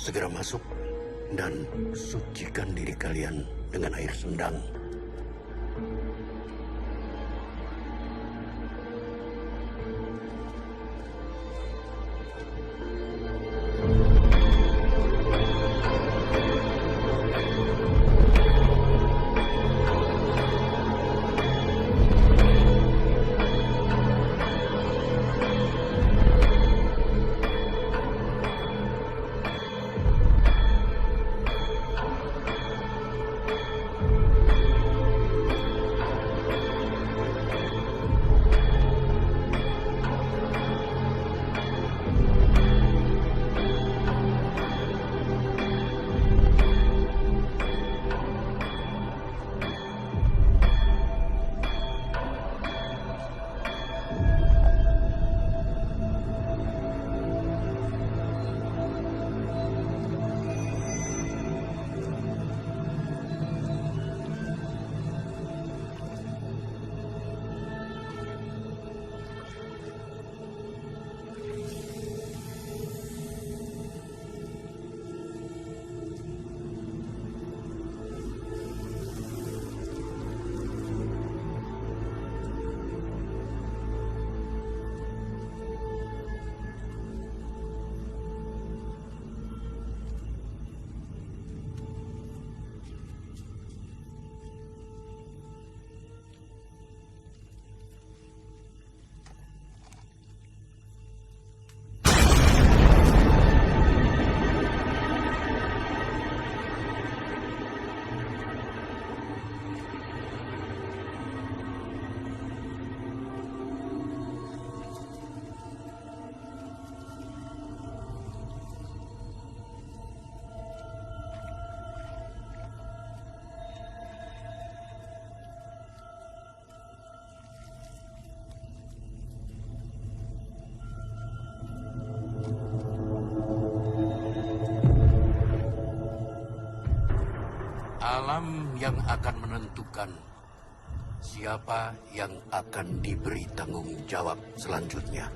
Segera masuk dan sucikan diri kalian dengan air sendang. Alam yang akan menentukan siapa yang akan diberi tanggung jawab selanjutnya.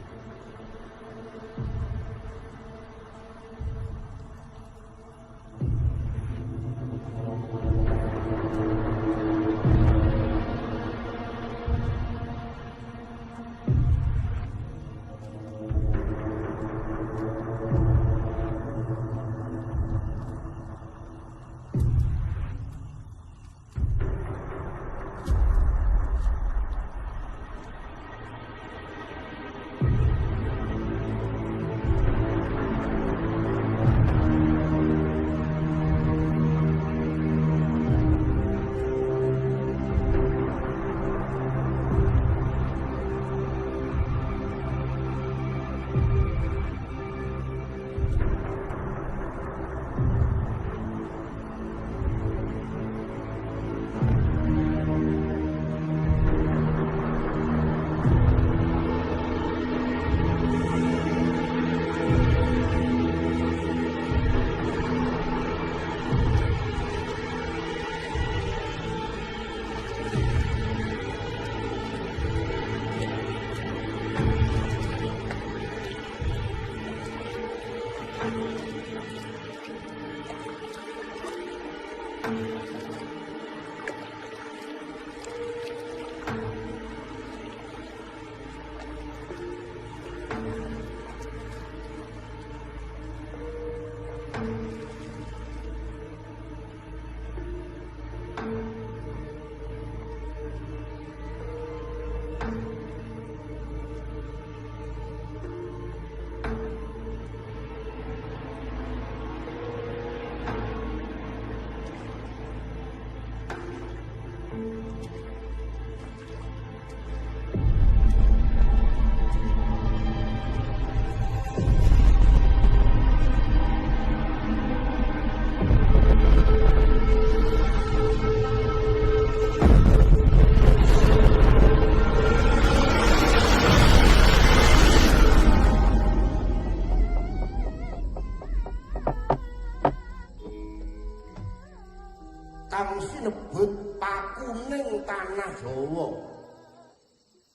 sinebut pakuning tanah Jawa.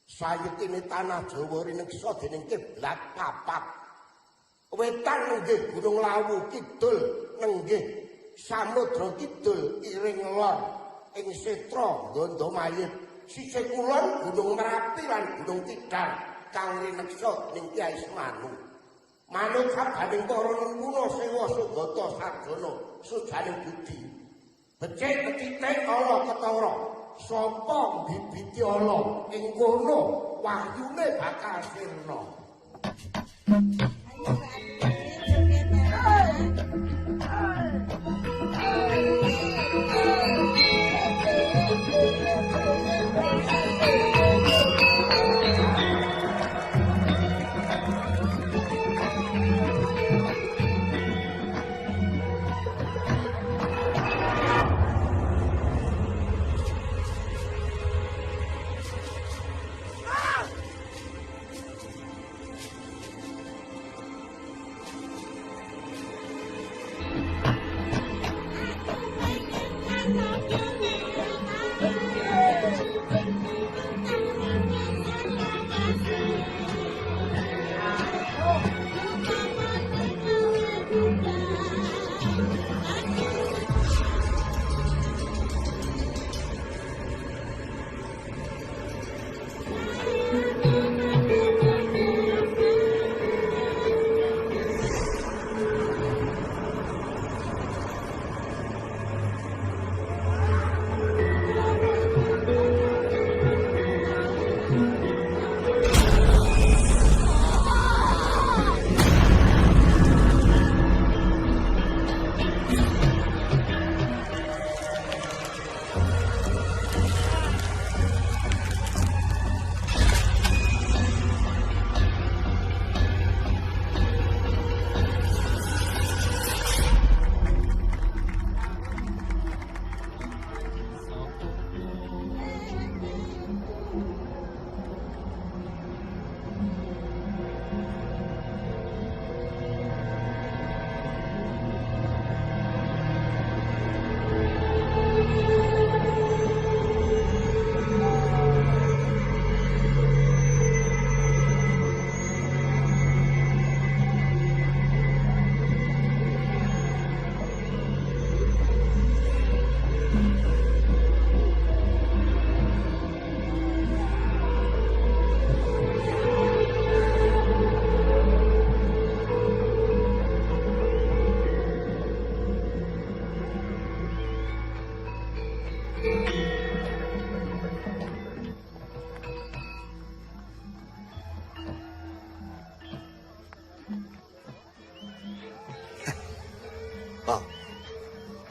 Sayekine tanah Jawa rineksa dening kiblat papat. Wetan nenggih Gunung Lawu, kidul nenggih Samudra Kidul, iring lor ing Setra Gondomayit, sisih kulon Gunung Merapi lan Gunung Tidar kang rineksa dening Kyai Semanu. Manut sabaning para kuno Sewa Sugata Sarjana sujaning budi. Becik becike ala ketara, sapa bibiti ala ing kono wahyune bakal sirna.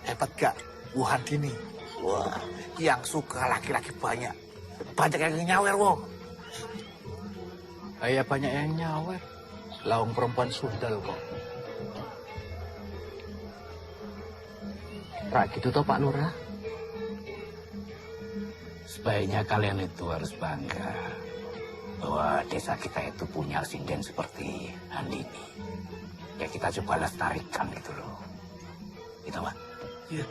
Hebat gak Wuhan ini? Wah, yang suka laki-laki banyak. Banyak yang nyawer, wong. Ayah banyak yang nyawer. Lawang perempuan sundal kok. Rak gitu toh Pak Lurah? Sebaiknya kalian itu harus bangga bahwa desa kita itu punya sinden seperti Andini. Ya kita coba lestarikan gitu loh. Gitu Pak? Iya.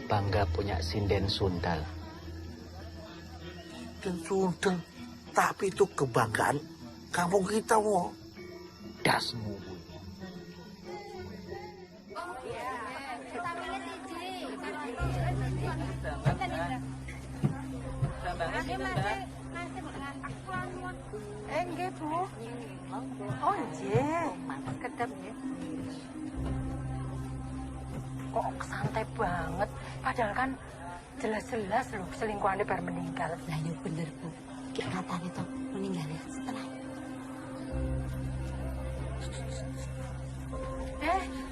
Bangga punya sinden sundal. Dan sundal. Tapi itu kebanggaan kampung kita, wong. Dasmu. Nggih, Bu. Oh, nggih. Kedep nggih. Kok santai banget. Padahal kan jelas-jelas loh selingkuhannya baru meninggal. Lah ya bener, Bu. Kayak katanya tuh meninggalnya setelah.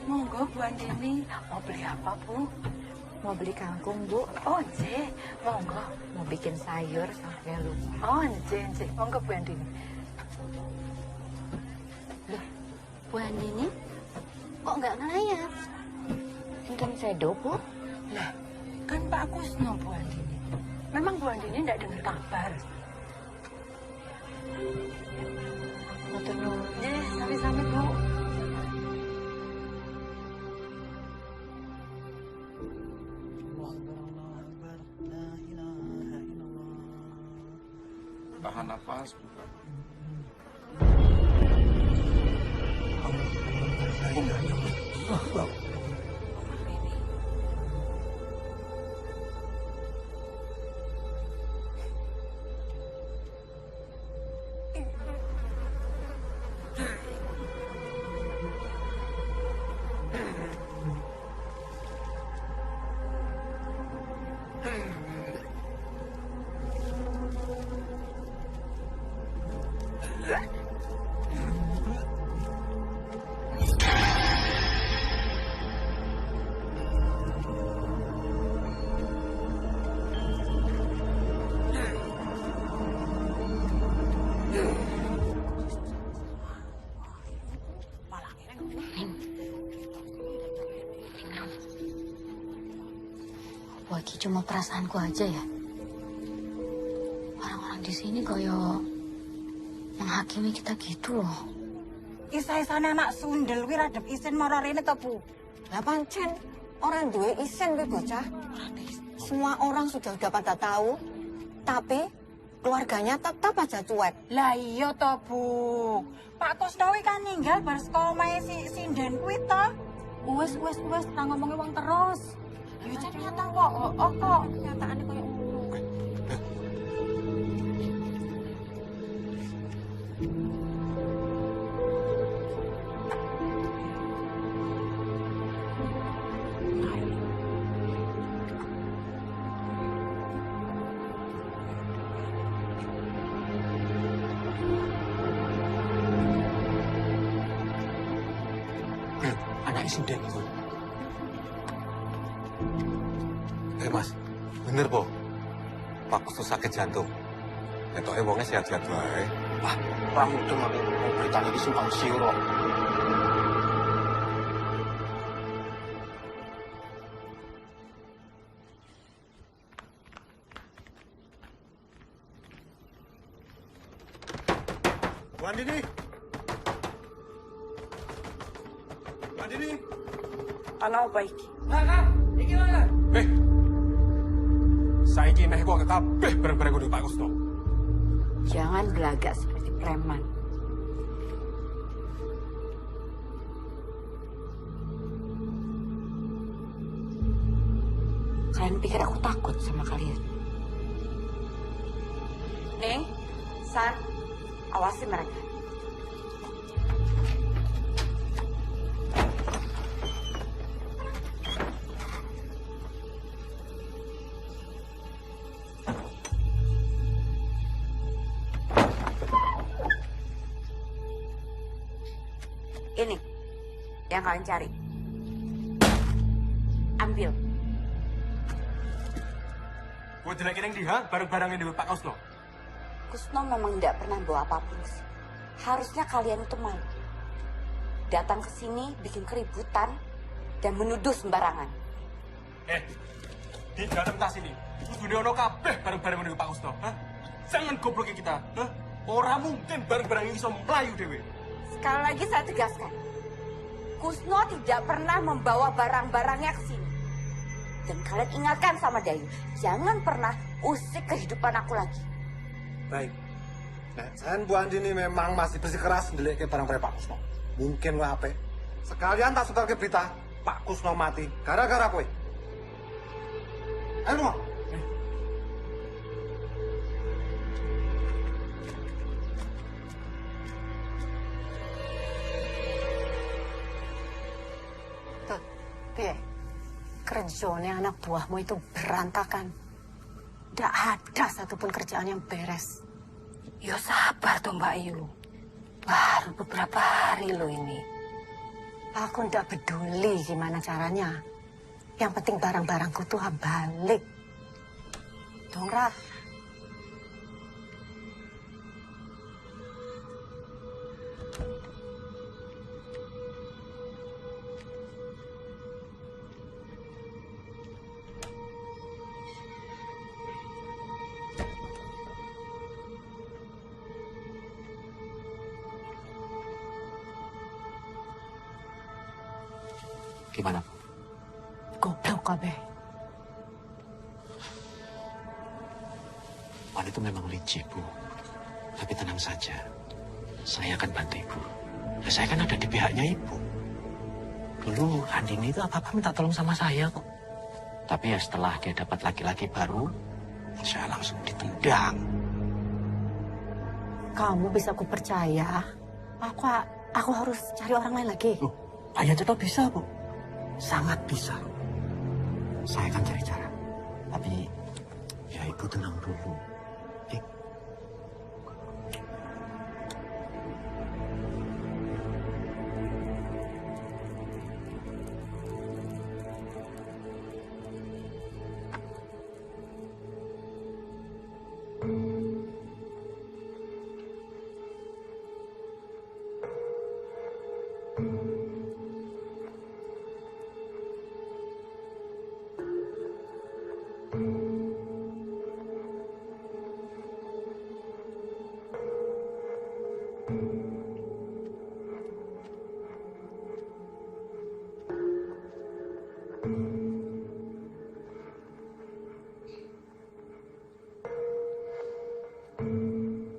Monggo Bu Andini. Mau beli apa, Bu? Mau beli kangkung, Bu. Oh, nggih. Monggo. Mau bikin sayur sampai lupa. Oh, nggih. Monggo Bu Andini. Loh, Bu Andini kok nggak ngelayar? Enten sedo, Bu. Lah, kan Pak Kusno Bu Andini. Memang Bu Andini enggak dengar kabar. Matur nuwun. Nggih, sami-sami Bu. Tahan nafas, Bu. Wah, ini cuma perasaanku aja ya. Orang-orang di sini koyo menghakimi kita gitu loh. Isa-isane anak sundel kuwi radep isin mara rene to, Bu. Lah pancen orang duwe isin kuwi bocah. Semua orang sudah pada tahu, tapi keluarganya tetap aja cuek. Lah iya to, Bu. Pak Kusnawi kan ninggal bar saka omahe si sinden kuwi to. Wes ra ngomongi wong terus. Ya jan nyata kok. Oh kok kenyataane koyo ngono. Anak insiden itu. Mas, bener po. Pak Kusno sakit jantung. Ketoknya wongnya sehat-sehat wae. Wah, orang itu nanti mau beritanya di simpang siur. Bu Andini! Bu Andini! Ana apa iki? Saiki meh kok kabeh bareng-bareng kudu Pak Kusno. Jangan belagak seperti preman. Kalian pikir aku takut sama kalian? Ning, San, awasi mereka. Ini yang kalian cari. Ambil. Buat jelek yang diha, bareng-bareng ini Pak Kusno. Kusno memang tidak pernah bawa apapun sih. Harusnya kalian itu malu. Datang ke sini bikin keributan dan menuduh sembarangan. Di dalam tas ini, kudu ono kabeh bareng-bareng ini Pak Kusno. Jangan goblokin kita. Orang mungkin bareng-bareng ini bisa melayu dewe. Sekali lagi saya tegaskan. Kusno tidak pernah membawa barang-barangnya ke sini. Dan kalian ingatkan sama Dayu, jangan pernah usik kehidupan aku lagi. Baik. Nah, saya Bu Andini memang masih bersikeras ndelik barang-barang Pak Kusno. Mungkin wae apik. Sekalian tak sebar ke berita, Pak Kusno mati gara-gara kowe. Ayo, Piye? Kerjanya anak buahmu itu berantakan. Tidak ada satupun kerjaan yang beres. Ya sabar tuh Mbak Ayu. Baru beberapa hari loh ini. Aku tidak peduli gimana caranya. Yang penting barang-barangku tuh balik. Dong, Rat. Gimana? Goblok kabeh. Wan itu memang licik, Bu. Tapi tenang saja, saya akan bantu ibu. Ya, saya kan ada di pihaknya ibu. Dulu Andini itu apa-apa minta tolong sama saya kok. Tapi ya setelah dia dapat laki-laki baru, saya langsung ditendang. Kamu bisa aku percaya. Aku harus cari orang lain lagi. Loh, Ayah Ceto bisa, Bu. Sangat bisa. Saya akan cari cara. Tapi, ya ibu tenang dulu.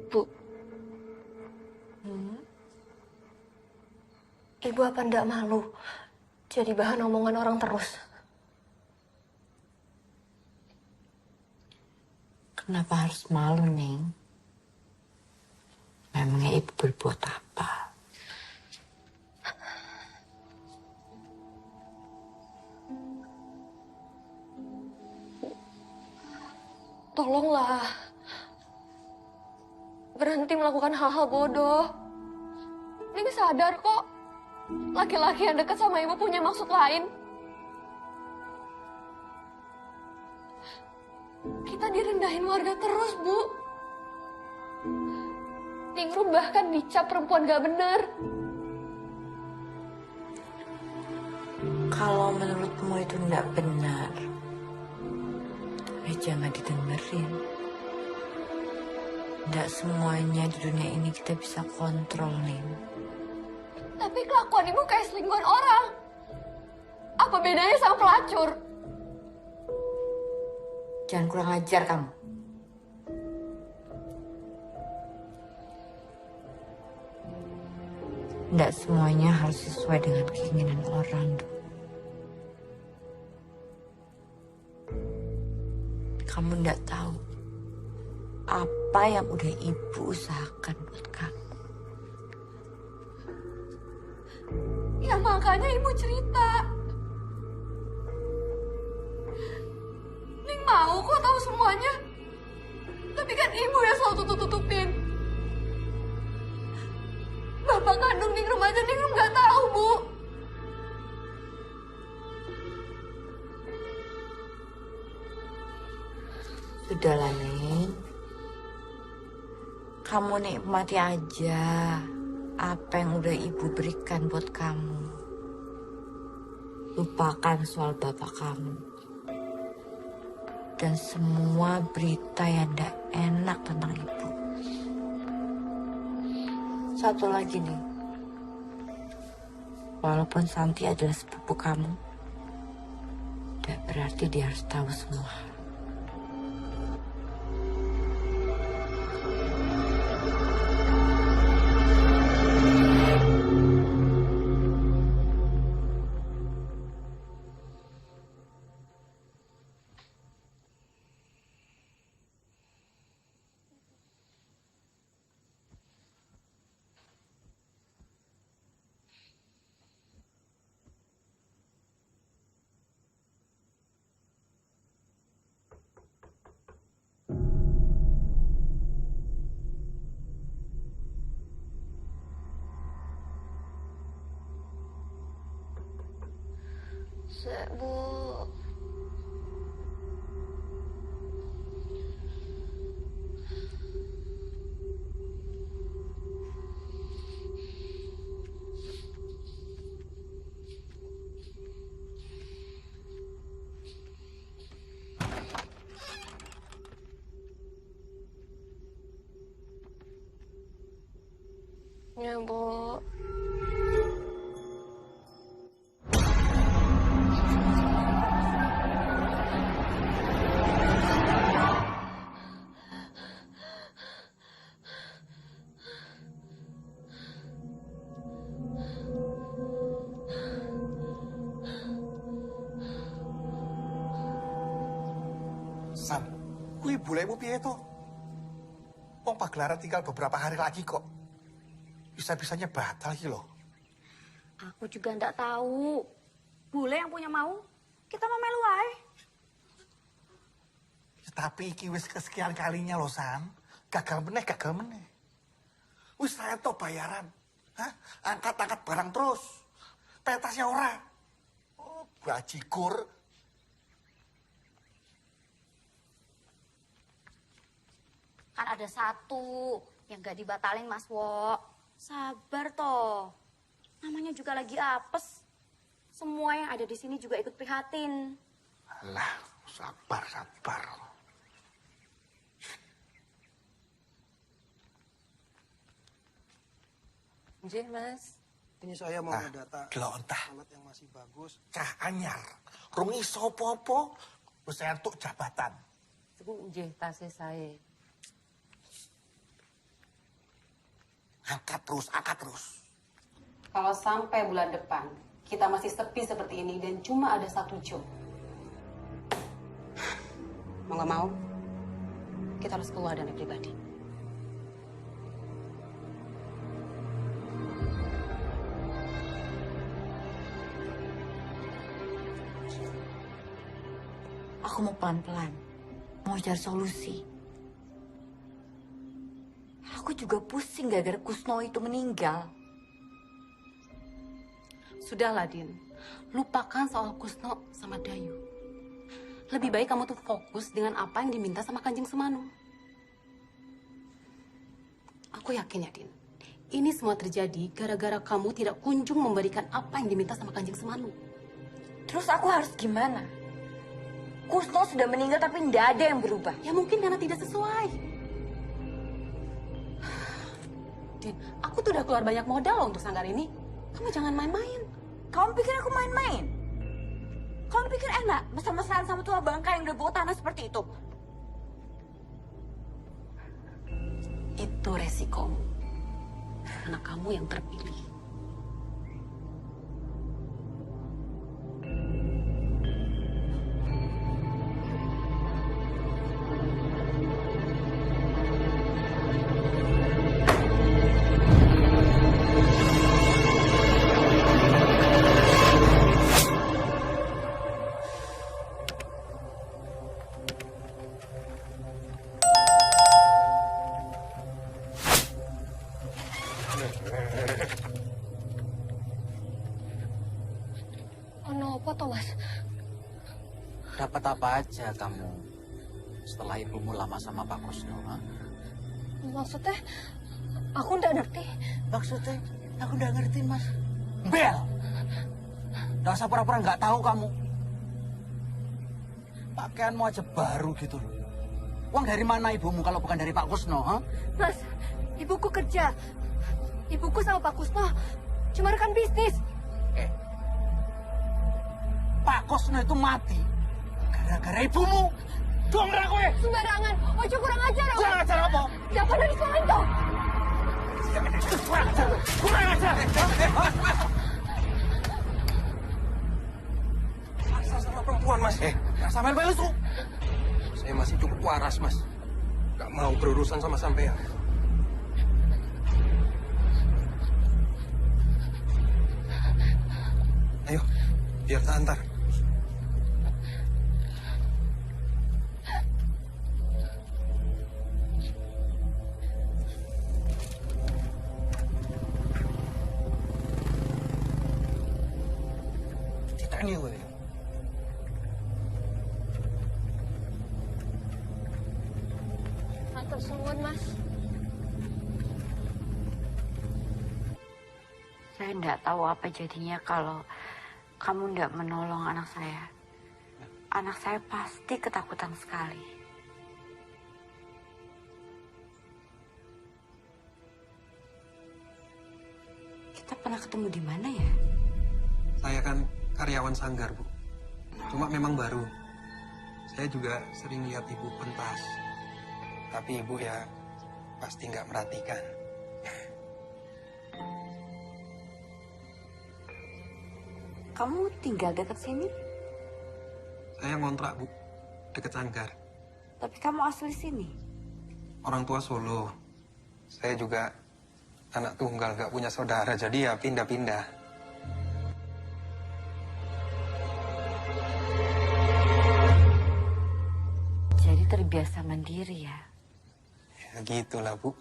Bu, Ibu apa ndak malu jadi bahan omongan orang terus? Kenapa harus malu, Neng? Memangnya Ibu berbuat apa? Tolonglah. Berhenti melakukan hal-hal bodoh. Neng sadar kok, laki-laki yang dekat sama ibu punya maksud lain. Kita direndahin warga terus, Bu. Ningrum bahkan dicap perempuan gak bener. Kalau menurutmu itu tidak benar, ya jangan didengerin. Tidak semuanya di dunia ini kita bisa kontrol, Nin. Tapi kelakuan ibu kayak selingkuhan orang. Apa bedanya sama pelacur? Jangan kurang ajar kamu. Tidak semuanya harus sesuai dengan keinginan orang, Dok. Kamu tidak tahu apa yang udah Ibu usahakan buat kamu. Ya makanya ibu cerita. Ning mau kok tahu semuanya. Tapi kan ibu yang selalu tutup-tutupin. Bapak kandung Ningrum aja Ningrum gak tahu, Bu. Sudahlah, Neng. Kamu nikmati aja apa yang udah Ibu berikan buat kamu. Lupakan soal bapak kamu. Dan semua berita yang tidak enak tentang Ibu. Satu lagi nih. Walaupun Santi adalah sepupu kamu, tidak berarti dia harus tahu semua. Bu. Ya, Bu. Sam, kui bolehmu piye to? Wong pagelaran tinggal beberapa hari lagi kok. Bisa-bisanya batal iki loh. Aku juga ndak tahu. Bule yang punya mau, kita mau melu wae. Ya, tapi iki wis kesekian kalinya loh, Sam. Gagal meneh, gagal meneh. Wis saya to bayaran. Hah? Angkat-angkat barang terus. Pentasnya ora. Oh, bajigur. Kan ada satu yang gak dibatalin Mas Wo. Sabar toh. Namanya juga lagi apes. Semua yang ada di sini juga ikut prihatin. Alah, sabar, sabar. Nggih, Mas. Ini saya mau ngedata delok entah. alat yang masih bagus. Cah anyar. Rung iso apa-apa. Wis entuk jabatan. Iku nggih tasih saya. Angkat terus, angkat terus. Kalau sampai bulan depan, kita masih sepi seperti ini dan cuma ada satu job. Mau nggak mau, kita harus keluar dana pribadi. Aku mau pelan-pelan, mau cari solusi. Aku juga pusing gara-gara Kusno itu meninggal. Sudahlah, Din. Lupakan soal Kusno sama Dayu. Lebih baik kamu tuh fokus dengan apa yang diminta sama Kanjeng Semanu. Aku yakin ya, Din. Ini semua terjadi gara-gara kamu tidak kunjung memberikan apa yang diminta sama Kanjeng Semanu. Terus aku harus gimana? Kusno sudah meninggal tapi tidak ada yang berubah. Ya mungkin karena tidak sesuai. Din, aku tuh udah keluar banyak modal loh untuk sanggar ini. Kamu jangan main-main. Kamu pikir aku main-main? Kamu pikir enak mesra-mesraan sama tua bangka yang udah bawa tanah seperti itu? Itu resikomu. Karena kamu yang terpilih. Apa toh, Mas? Dapat apa aja kamu setelah ibumu lama sama Pak Kusno? Ha? Maksudnya, aku nggak ngerti. Maksudnya, aku nggak ngerti, Mas. Bel! Nggak usah pura-pura nggak tahu kamu. Pakaianmu aja baru gitu loh. Uang dari mana ibumu kalau bukan dari Pak Kusno? Ha? Mas, ibuku kerja. Ibuku sama Pak Kusno cuma rekan bisnis. Pak Kusno itu mati gara-gara ibumu. Dong ra kowe. Sembarangan. Ojo kurang ajar. Kurang ajar apa? Siapa dari selingkuh? Kurang ajar. Kurang ajar. Asal sama perempuan, Mas. Nggak sampai bales tuh. Saya masih cukup waras, Mas. Gak mau berurusan sama sampean. Ayo, biar tak antar. Tidak nih, gue. Matur suwun, Mas. Saya tidak tahu apa jadinya kalau kamu tidak menolong anak saya. Anak saya pasti ketakutan sekali. Kita pernah ketemu di mana ya? Saya kan karyawan sanggar, Bu. Cuma memang baru. Saya juga sering lihat Ibu pentas. Tapi Ibu ya pasti nggak merhatikan. Kamu tinggal dekat sini? Saya ngontrak, Bu. Deket sanggar. Tapi kamu asli sini. Orang tua Solo. Saya juga anak tunggal, gak punya saudara, jadi ya pindah-pindah. Jadi terbiasa mandiri ya? Ya gitulah, Bu.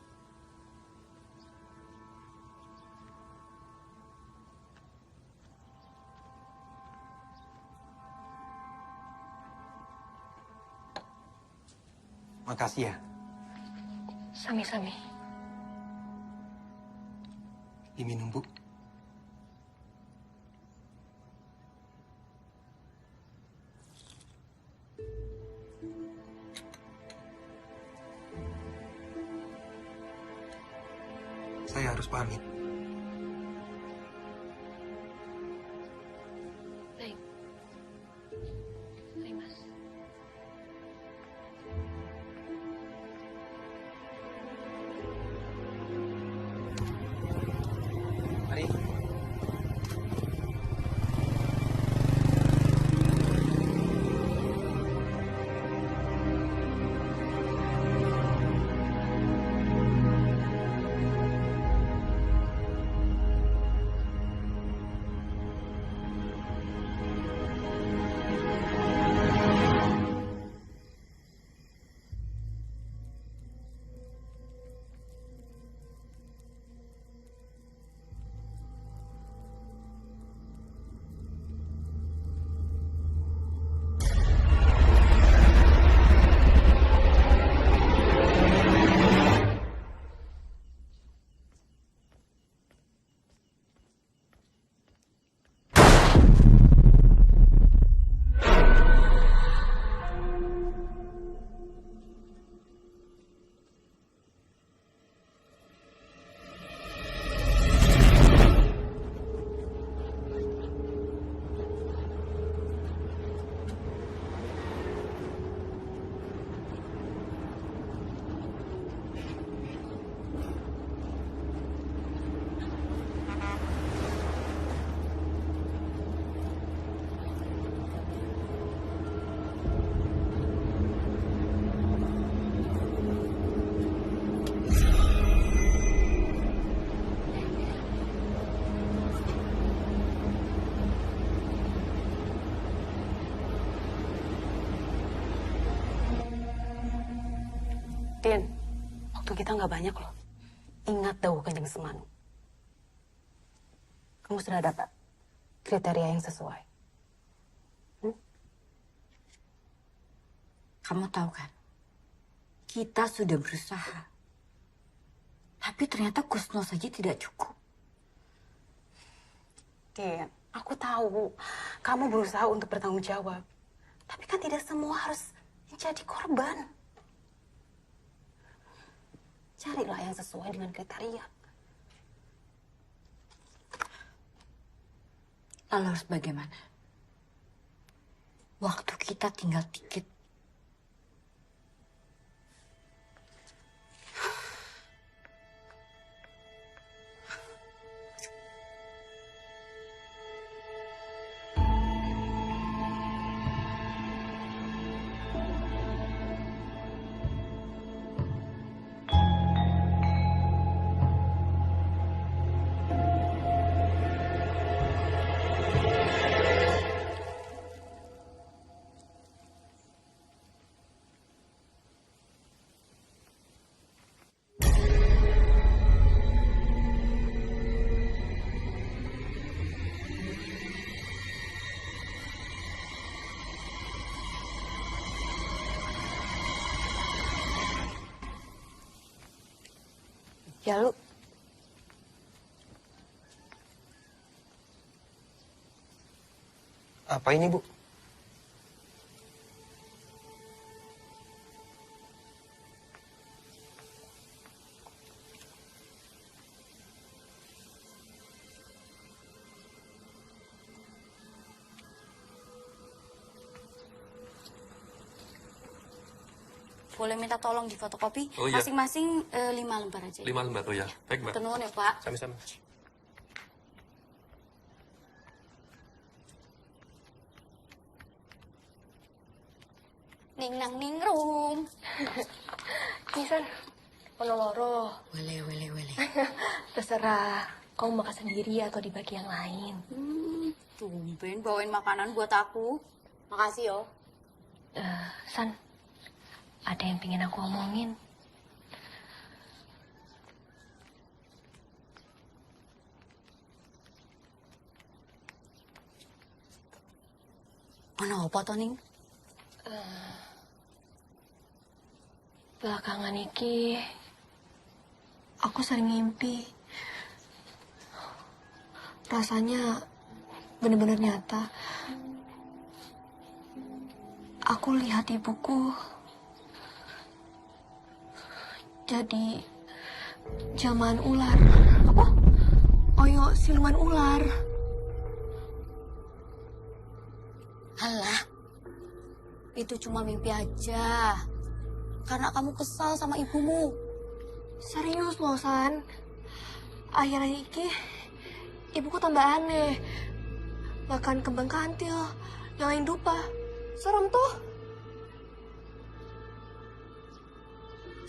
Makasih ya. Sami-sami. Diminum, Bu. Saya harus pamit. Baik. Baik, Mas. Mari. Din, waktu kita nggak banyak loh. Ingat dahulu Kanjeng Semanu. Kamu sudah dapat kriteria yang sesuai. Kamu tahu kan, kita sudah berusaha. Tapi ternyata Kusno saja tidak cukup. Din, aku tahu kamu berusaha untuk bertanggung jawab. Tapi kan tidak semua harus menjadi korban. Carilah yang sesuai dengan kriteria. Lalu harus bagaimana? Waktu kita tinggal dikit. Ya lu. Apa ini, Bu? Boleh minta tolong di fotokopi Oh, iya. masing-masing 5 lembar aja. 5 lembar, oh ya. Baik, Mbak. Tenun ya, Pak. Sami-sami. Ning nang ning rum. San. Ono loro. Wele. Terserah. Kau makan sendiri atau dibagi yang lain. Tumben bawain makanan buat aku. Makasih yo. San, ada yang pengen aku omongin. Ono apa to, Ning? Belakangan iki, aku sering mimpi. Rasanya bener-bener nyata. Aku lihat ibuku jadi jaman ular. Apa? Oyo siluman ular. Alah, itu cuma mimpi aja. Karena kamu kesal sama ibumu. Serius loh, San. Akhir-akhir ini, ibuku tambah aneh. Makan kembang kantil, nyalain dupa. Serem tuh.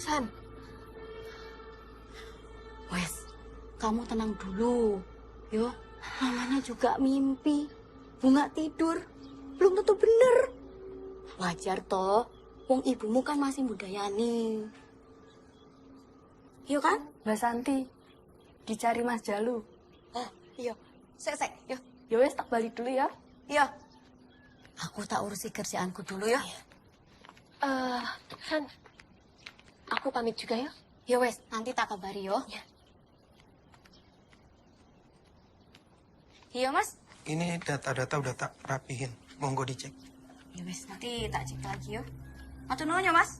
San. Wes, kamu tenang dulu. Yo, namanya juga mimpi. Bunga tidur. Belum tentu bener. Wajar toh, wong ibumu kan masih budayani. Iya kan? Mbak Santi, dicari Mas Jalu. Iya. Sek, yo. Ya wes, tak balik dulu ya. Iya. Aku tak urusi kerjaanku dulu ya. San, aku pamit juga ya. Ya wes, nanti tak kabari yo. Ya. Iya, Mas. Ini data-data udah tak rapihin. Monggo dicek. Ya wes, nanti tak cek lagi yo. Matur nuwun ya, Mas.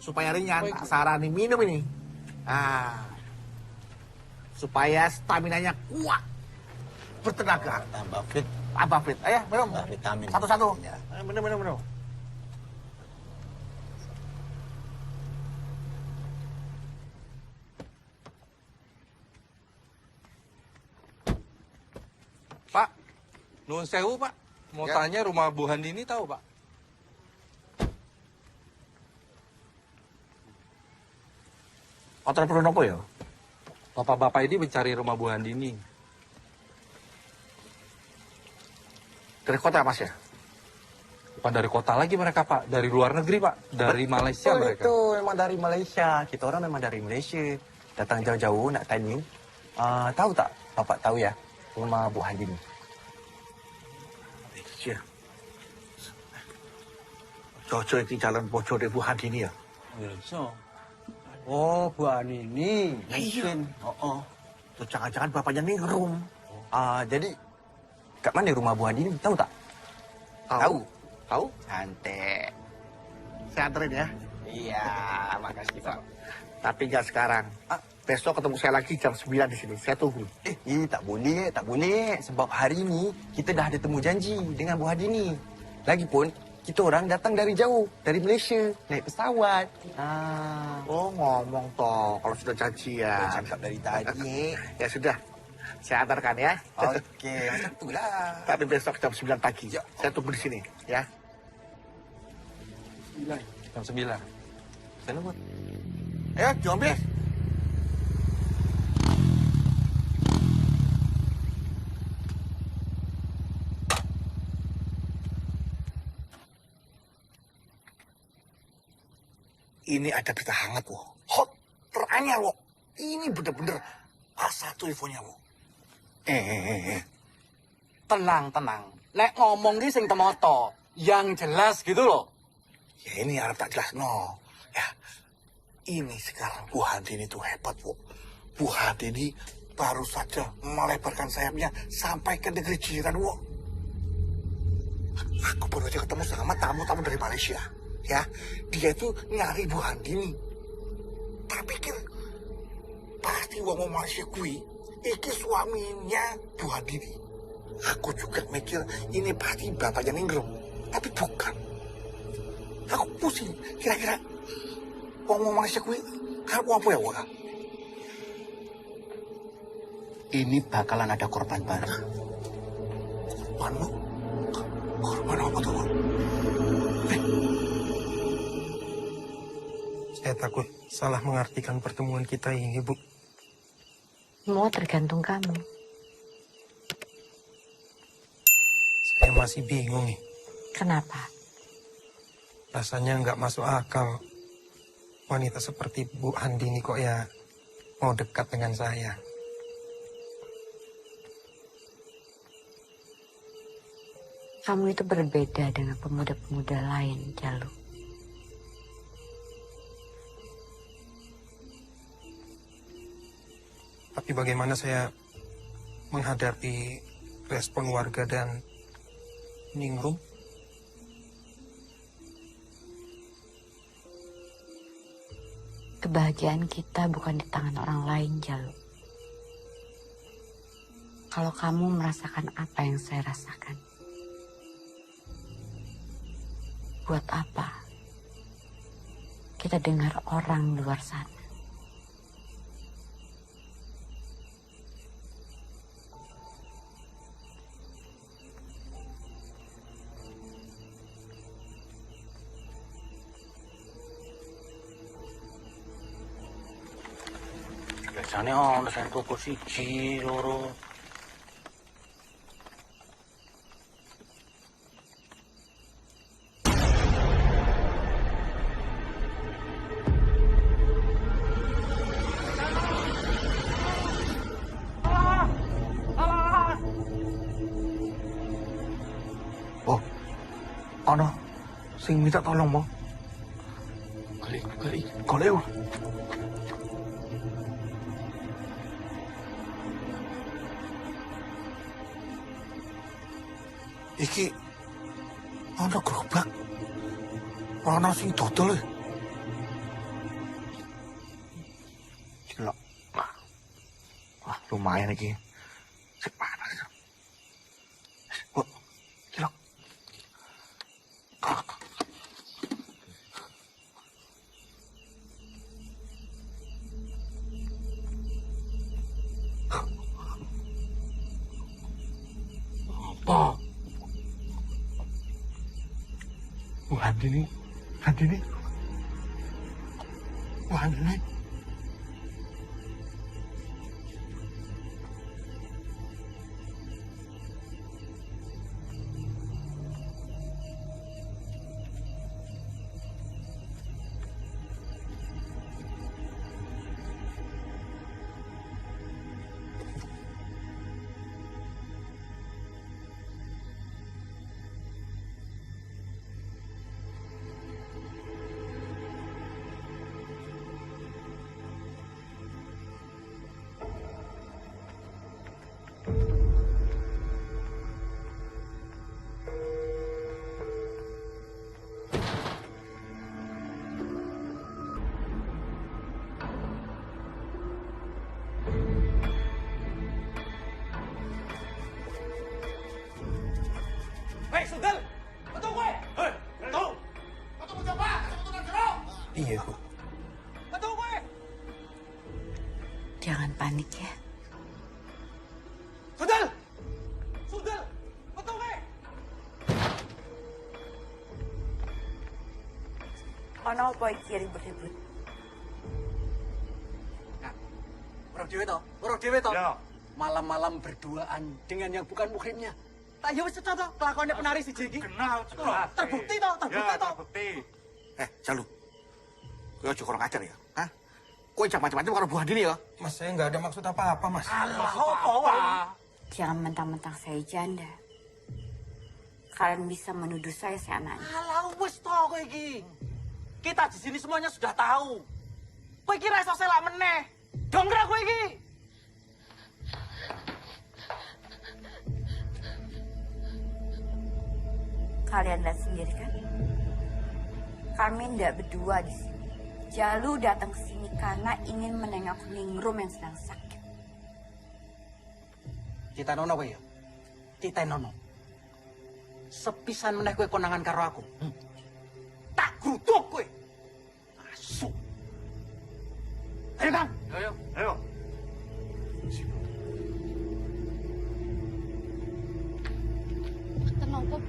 Supaya ringan, tak sarani minum ini. Supaya stamina-nya kuat, bertenaga. Tambah fit. Tambah fit. Ayo, minum. Vitamin. Satu-satu. Ya. Minum. Pak, nuwun sewu Pak. Mau Ya. tanya rumah Bu Handini tahu Pak? Motor perlu nopo ya? Bapak-bapak ini mencari rumah Bu Handini. Dari kota Mas ya? Bukan dari kota lagi mereka Pak, dari luar negeri Pak, dari Malaysia mereka. Itu memang dari Malaysia. Kita orang memang dari Malaysia. Datang jauh-jauh nak tanya. Tahu tak? Bapak tahu ya rumah Bu Handini. Iya. Cocok di jalan pojok dari Bu Handini ya? So. Oh, Bu Handini. Iya. Oh. Tuh jangan-jangan bapaknya ningrum. Jadi, kat mana rumah Bu Handini? Tahu tak? Tahu. Tahu? Cantik. Saya anterin ya. Iya, makasih Pak. Tapi nggak sekarang. Besok ketemu saya lagi jam 9 di sini. Saya tunggu. Tak boleh. Sebab hari ini kita dah ada temu janji dengan Bu Handini. Lagipun, kita orang datang dari jauh, dari Malaysia, naik pesawat. Oh, ngomong toh. Kalau sudah janji ya. Cakap dari tadi. Ya sudah. Saya antarkan ya. Oke, macam itulah. Tapi besok jam 9 pagi. Ya. Saya tunggu di sini ya. Jam 9. Saya nunggu. Ayo, jombes. Ini ada berita hangat, wo. Hot, teranyar, wo. Ini bener-bener A1 infonya, wo. Tenang. Nek ngomong ki sing temoto, yang jelas gitu loh. Ya ini harap tak jelas, no. Ya, ini sekarang Bu Handini itu hebat, wo. Bu Handini baru saja melebarkan sayapnya sampai ke negeri jiran, wo. Aku baru aja ketemu sama tamu-tamu dari Malaysia. Ya, dia itu nyari Bu Handini. Tak pikir, pasti wong Malaysia kui, iki suaminya Bu Handini. Aku juga mikir ini pasti bapaknya Ninggrum, tapi bukan. Aku pusing, kira-kira wong Malaysia kui, karena apa ya wong? ini bakalan ada korban baru. Korban lu? Korban apa tuh? Saya takut salah mengartikan pertemuan kita ini, Bu. Semua tergantung kamu. Saya masih bingung nih. Kenapa? Rasanya nggak masuk akal. Wanita seperti Bu Andini kok ya mau dekat dengan saya. Kamu itu berbeda dengan pemuda-pemuda lain, Jalu. Tapi bagaimana saya menghadapi respon warga dan Ningrum? Kebahagiaan kita bukan di tangan orang lain, Jalu. Kalau kamu merasakan apa yang saya rasakan, buat apa kita dengar orang luar sana? Biasanya ono sing tuku siji, loro. Oh, ono sing minta tolong, Mo. Golek. Iki ana gerobak. Ana sing dodol. Cilok. Wah, lumayan iki. Sik panas. Oh, cilok. Apa? Andini. Hei, Sundel! Betul gue! Hei, betul! Betul siapa? Betul jeruk! Iya, Bu. Betul gue! Jangan panik ya. Sundel! Sundel! Betul gue! Ono apa iki ribut-ribut? Orang dewe toh. Malam-malam berduaan dengan yang bukan muhrimnya. Tak ya wis cocok toh kelakuannya penari si Jeki. Kenal, Terbukti toh. terbukti. Jalu. Kowe aja kurang ajar ya. Hah? Kowe jangan macam-macam karo Bu Andini ya. Mas, saya nggak ada maksud apa-apa, Mas. Jangan mentang-mentang saya janda. Kalian bisa menuduh saya anaknya. Alah wis toh kowe iki. Kita di sini semuanya sudah tahu. Kowe iki ra iso selak meneh. Dongkrak kowe iki. Kalian lihat sendiri kan? Kami tidak berdua di sini. Jalu datang ke sini karena ingin menengok Ningrum yang sedang sakit. Kita nono kowe ya. Kita nono. Sepisan meneh kowe konangan karo aku. Tak gruduk kowe. Asu. Ayo, Kang. Ayo.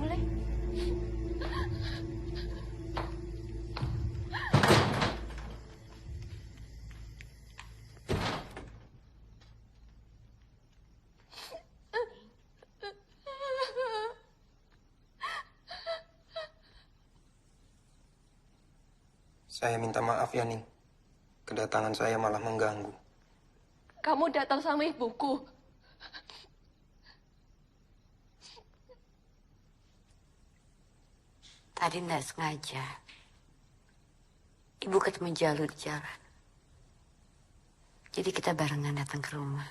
Boleh. Saya minta maaf ya, Ning. Kedatangan saya malah mengganggu. Kamu datang sama ibuku. Tadi nggak sengaja. Ibu ketemu Jalu di jalan. Jadi kita barengan datang ke rumah.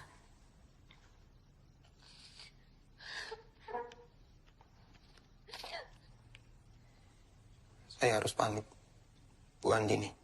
Saya harus pamit, Bu Andini.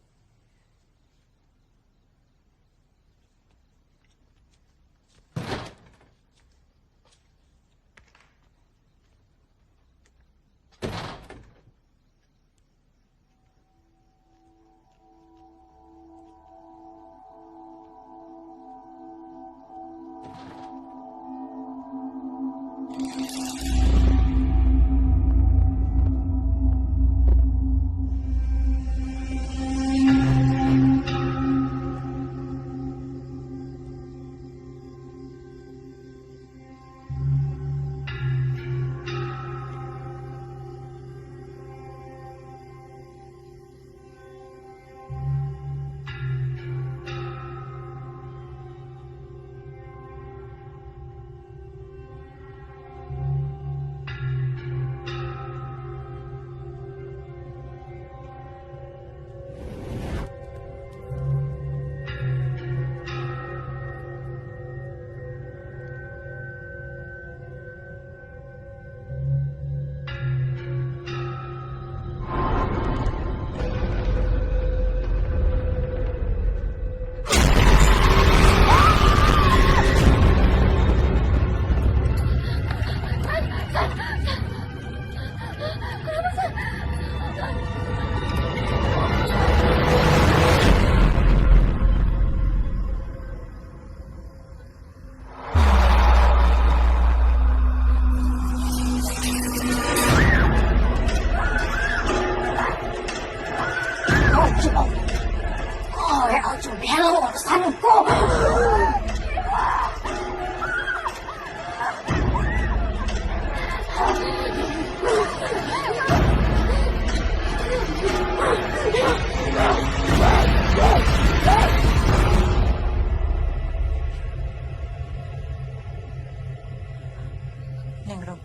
Ningrum,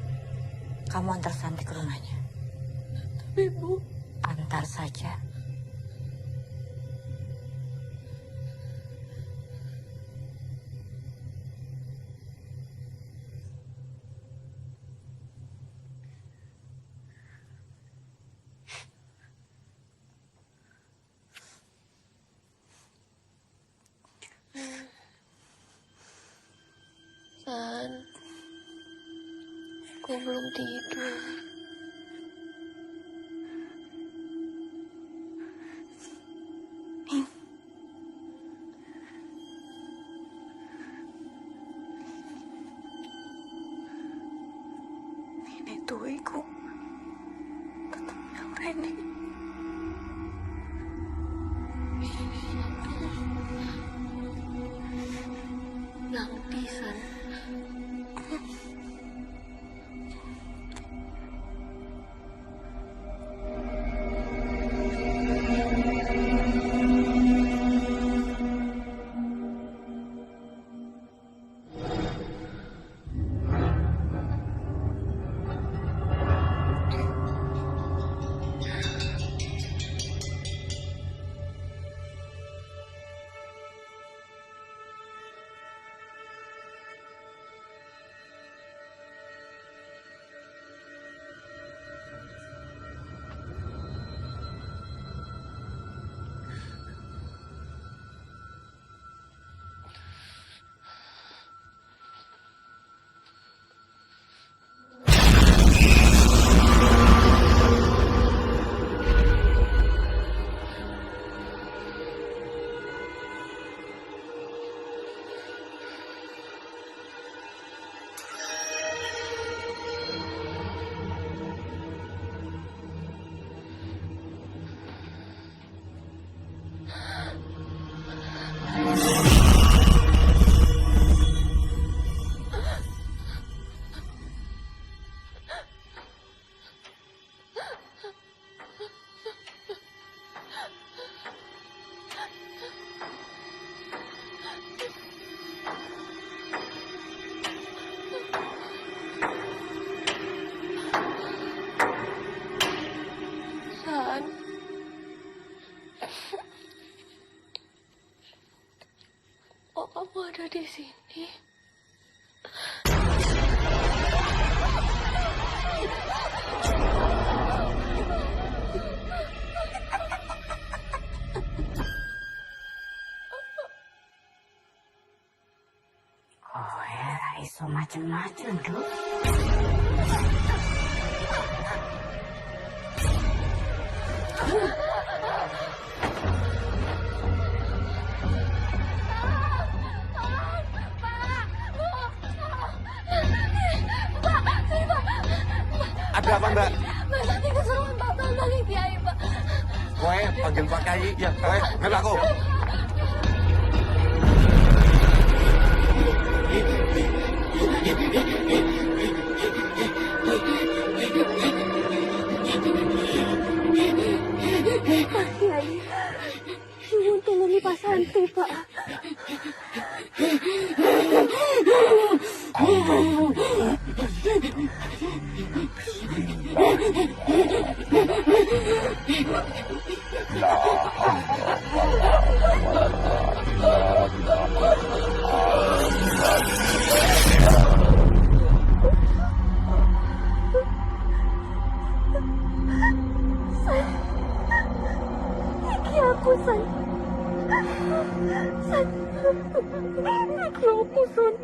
kamu antar Santi ke rumahnya. Tapi Bu, antar saja. San, aku belum tidur. Nenek tuiku tetap yang Reni. Ngerti, San. ada di sini. Oh ya, iso macem-macem, Dok. Ada apa, Mbak? Mas Santi kesurupan Pak Bambang Kiai, Pak. Kowe panggil Pak Kiai. Ya, kowe ngel aku. Pak Kiai, nyuwun tulungi Pak Santi, Pak. Iki aku, San. San. Iki aku, San.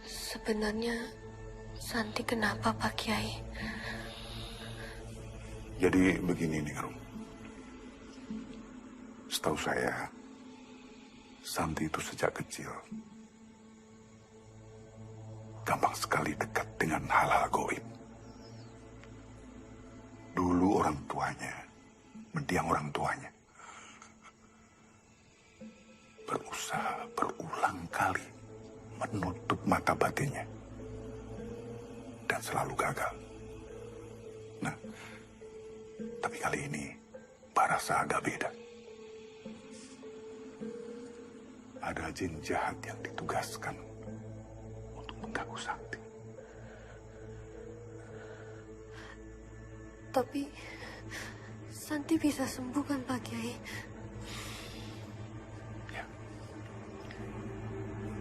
Sebenarnya Santi kenapa, Pak Kiai? Jadi begini nih, Rum. Setahu saya, Santi itu sejak kecil gampang sekali dekat dengan hal-hal goib. Dulu orang tuanya, mendiang orang tuanya, berusaha berulang kali menutup mata batinnya dan selalu gagal. Nah, tapi kali ini Barasa agak beda. Ada jin jahat yang ditugaskan untuk mengganggu Santi. Tapi Santi bisa sembuh kan, Pak Kiai?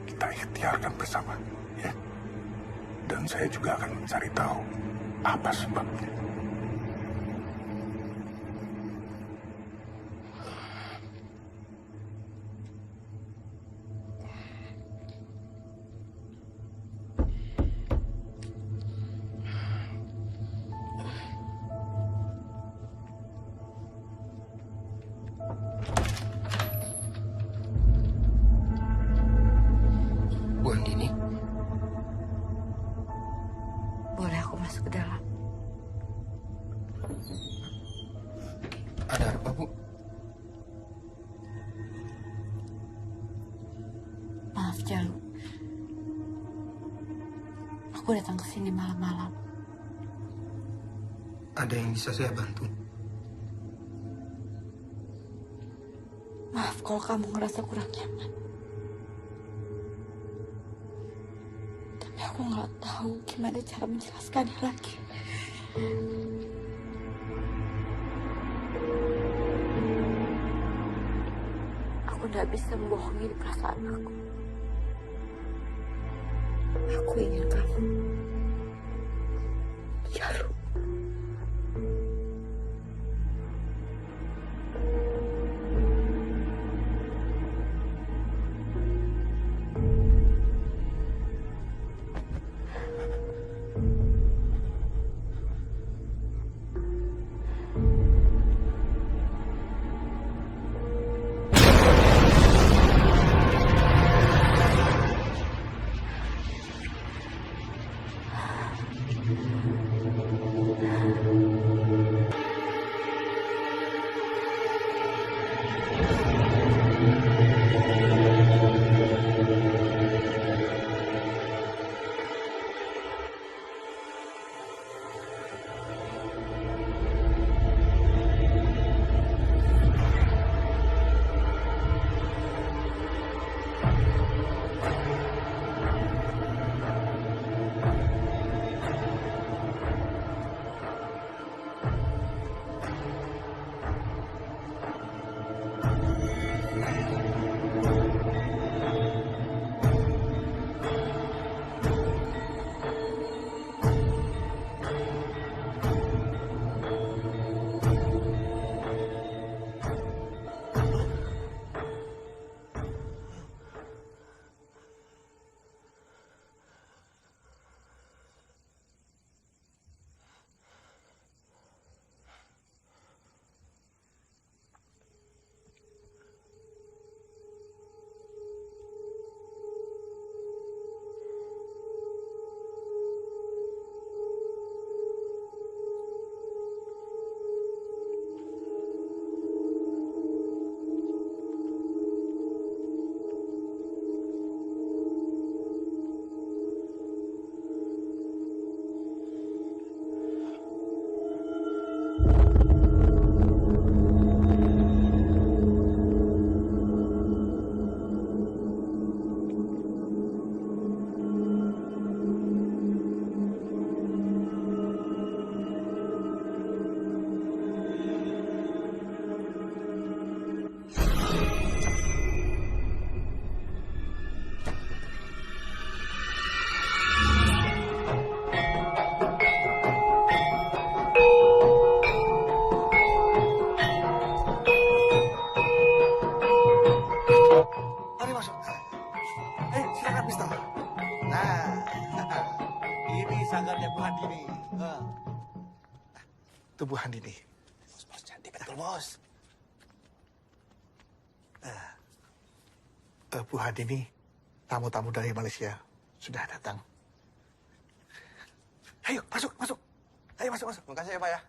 Kita ikhtiarkan bersama, ya. Dan saya juga akan mencari tahu apa sebabnya. Bu Andini, boleh aku masuk ke dalam? Ada apa, Bu? Maaf, Jalu. Aku datang ke sini malam-malam. Ada yang bisa saya bantu? Maaf kalau kamu ngerasa kurang nyaman. Tapi aku nggak tahu gimana cara menjelaskannya lagi. Aku nggak bisa membohongi perasaan aku. Aku ingin kamu. Jalu. Tubuh Handini. Bos, cantik betul, Bos. Bu Handini, tamu-tamu dari Malaysia sudah datang. Ayo, masuk. Ayo, masuk. Terima kasih ya, Pak ya.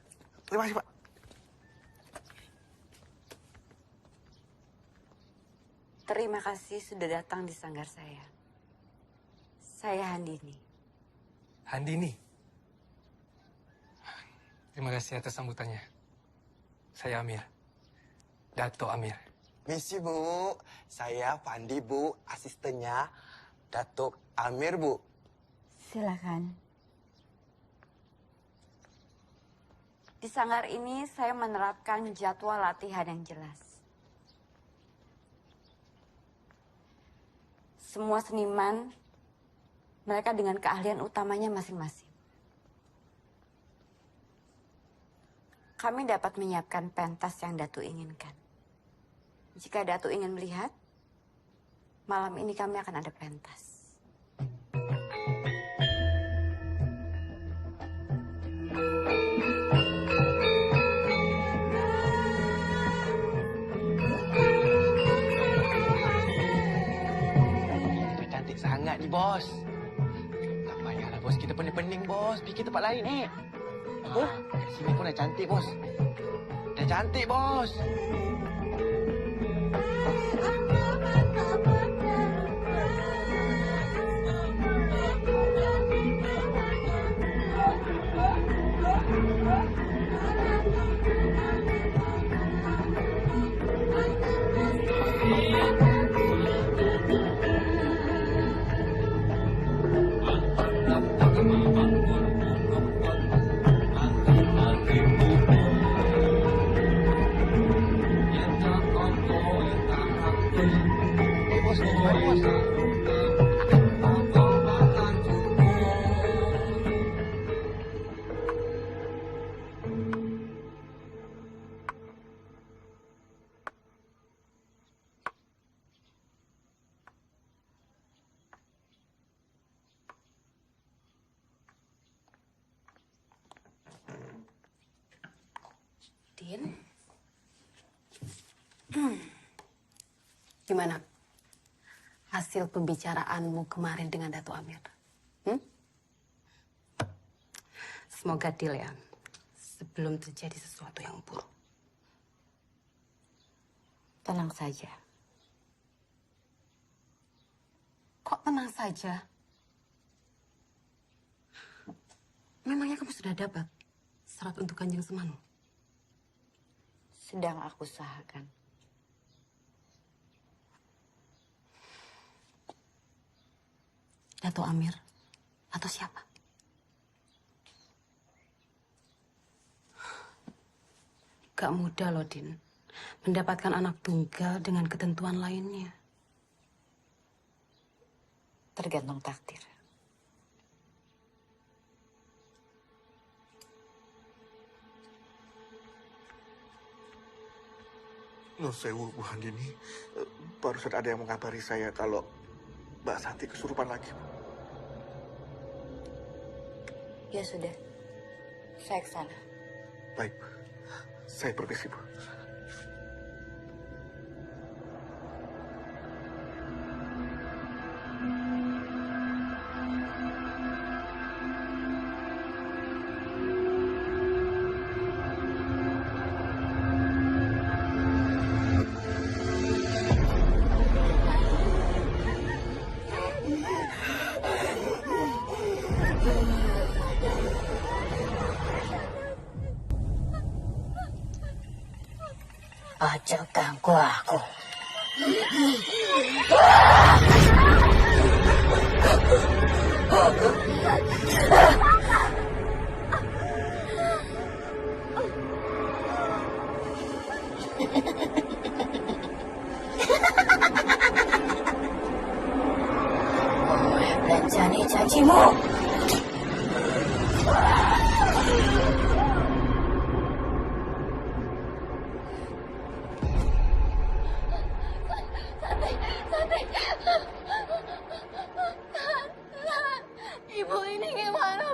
Terima kasih, Pak. Terima kasih sudah datang di sanggar saya. Saya Handini. Handini. Terima kasih atas sambutannya. Saya Amir. Dato Amir. Misi, Bu. Saya Pandi, Bu. Asistennya Datuk Amir, Bu. Silakan. Di sanggar ini saya menerapkan jadwal latihan yang jelas. Semua seniman, mereka dengan keahlian utamanya masing-masing. Kami dapat menyiapkan pentas yang Datu inginkan. Jika Datu ingin melihat, malam ini kami akan ada pentas. Cantik sangat ni, Bos. Tak payahlah, Bos. Kita pening-pening, Bos. Fikir tempat lain, kat sini pun dah cantik, Bos. Dah cantik, Bos. Din? Gimana hasil pembicaraanmu kemarin dengan Dato Amir? Semoga deal ya, sebelum terjadi sesuatu yang buruk. Tenang saja. Kok tenang saja? Memangnya kamu sudah dapat syarat untuk Kanjeng Semanu? Sedang aku usahakan. Dato Amir atau siapa? Gak mudah loh, Din. Mendapatkan anak tunggal dengan ketentuan lainnya. Tergantung takdir. Nur Sewu, Bu Handini. Barusan ada yang mengabari saya kalau Mbak Santi kesurupan lagi. Ya sudah, saya ke sana. Baik, saya permisi, Bu. Aja ganggu aku. Belanjani janjimu. Ibu ini gimana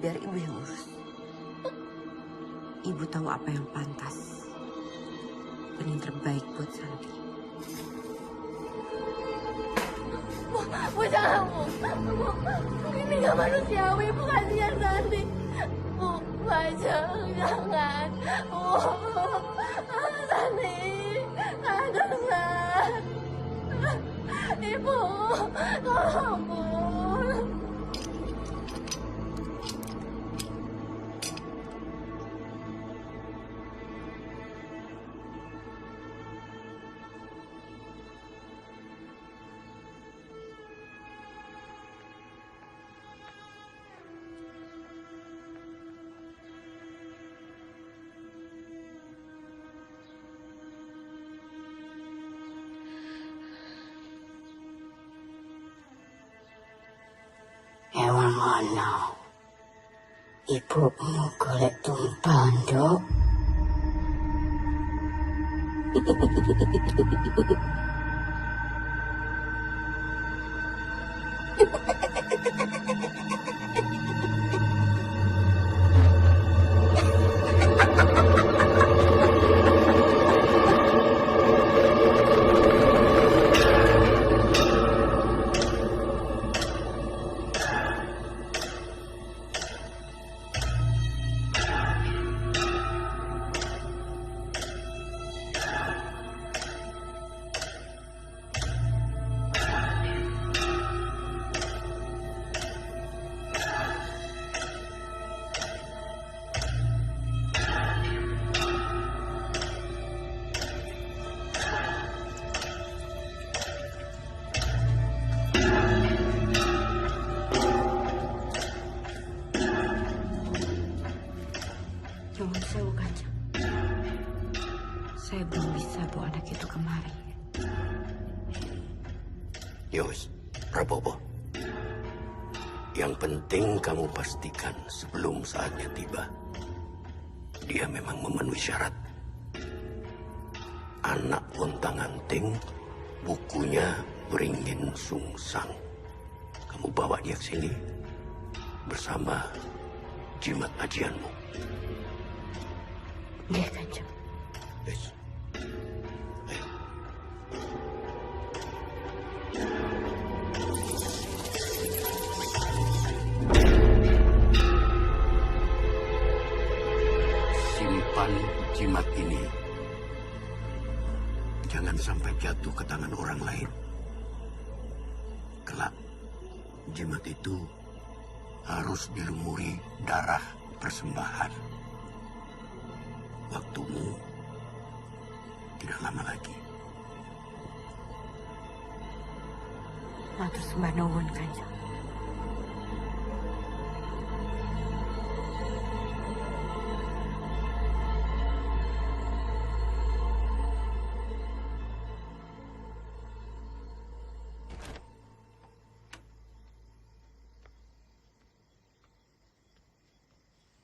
biar ibu yang urus. Ibu tahu apa yang pantas dan yang terbaik buat Santi. Bu, jangan, Bu. Ini gak manusiawi, Bu. Kasihan Santi. Bu, jangan. Bu, Santi. Aduh, San. Ibu, tolong, Bu. Emang ana ibumu golek tumpang, Dok? Nyuwun sewu, Kanjeng. Saya belum bisa bawa anak itu kemari. Yos, Prabowo. Yang penting kamu pastikan sebelum saatnya tiba, dia memang memenuhi syarat. Anak Wontang-Anting, bukunya beringin sungsang. Kamu bawa dia ke sini bersama jimat ajianmu. Iya, Kanjeng. Yes. Simpan jimat ini. Jangan sampai jatuh ke tangan orang lain. Kelak, jimat itu harus dilumuri darah persembahan. Waktumu tidak lama lagi. Matur sembah nuwun, Kanjeng.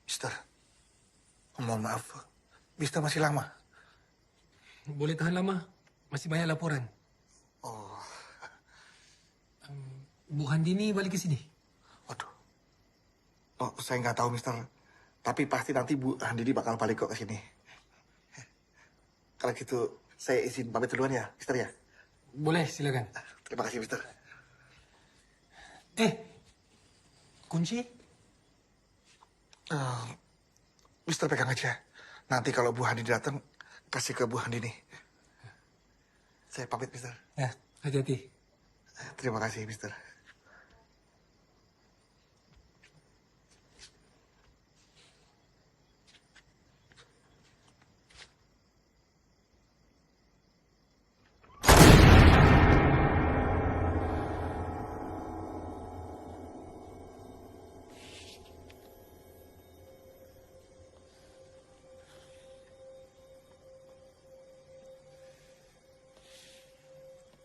Mister, mohon maaf. Mister masih lama? Boleh tahan lama. Masih banyak laporan. Oh. Bu Handini balik ke sini? Oh, saya nggak tahu, Mister. Tapi pasti nanti Bu Handini bakal balik kok ke sini. Kalau gitu, saya izin pamit duluan ya, Mister ya? Boleh, silakan. Terima kasih, Mister. Kunci? Mister pegang aja. Nanti kalau Bu Handini datang, kasih ke Bu Handini. Saya pamit, Mister. Ya, hati-hati. Terima kasih, Mister.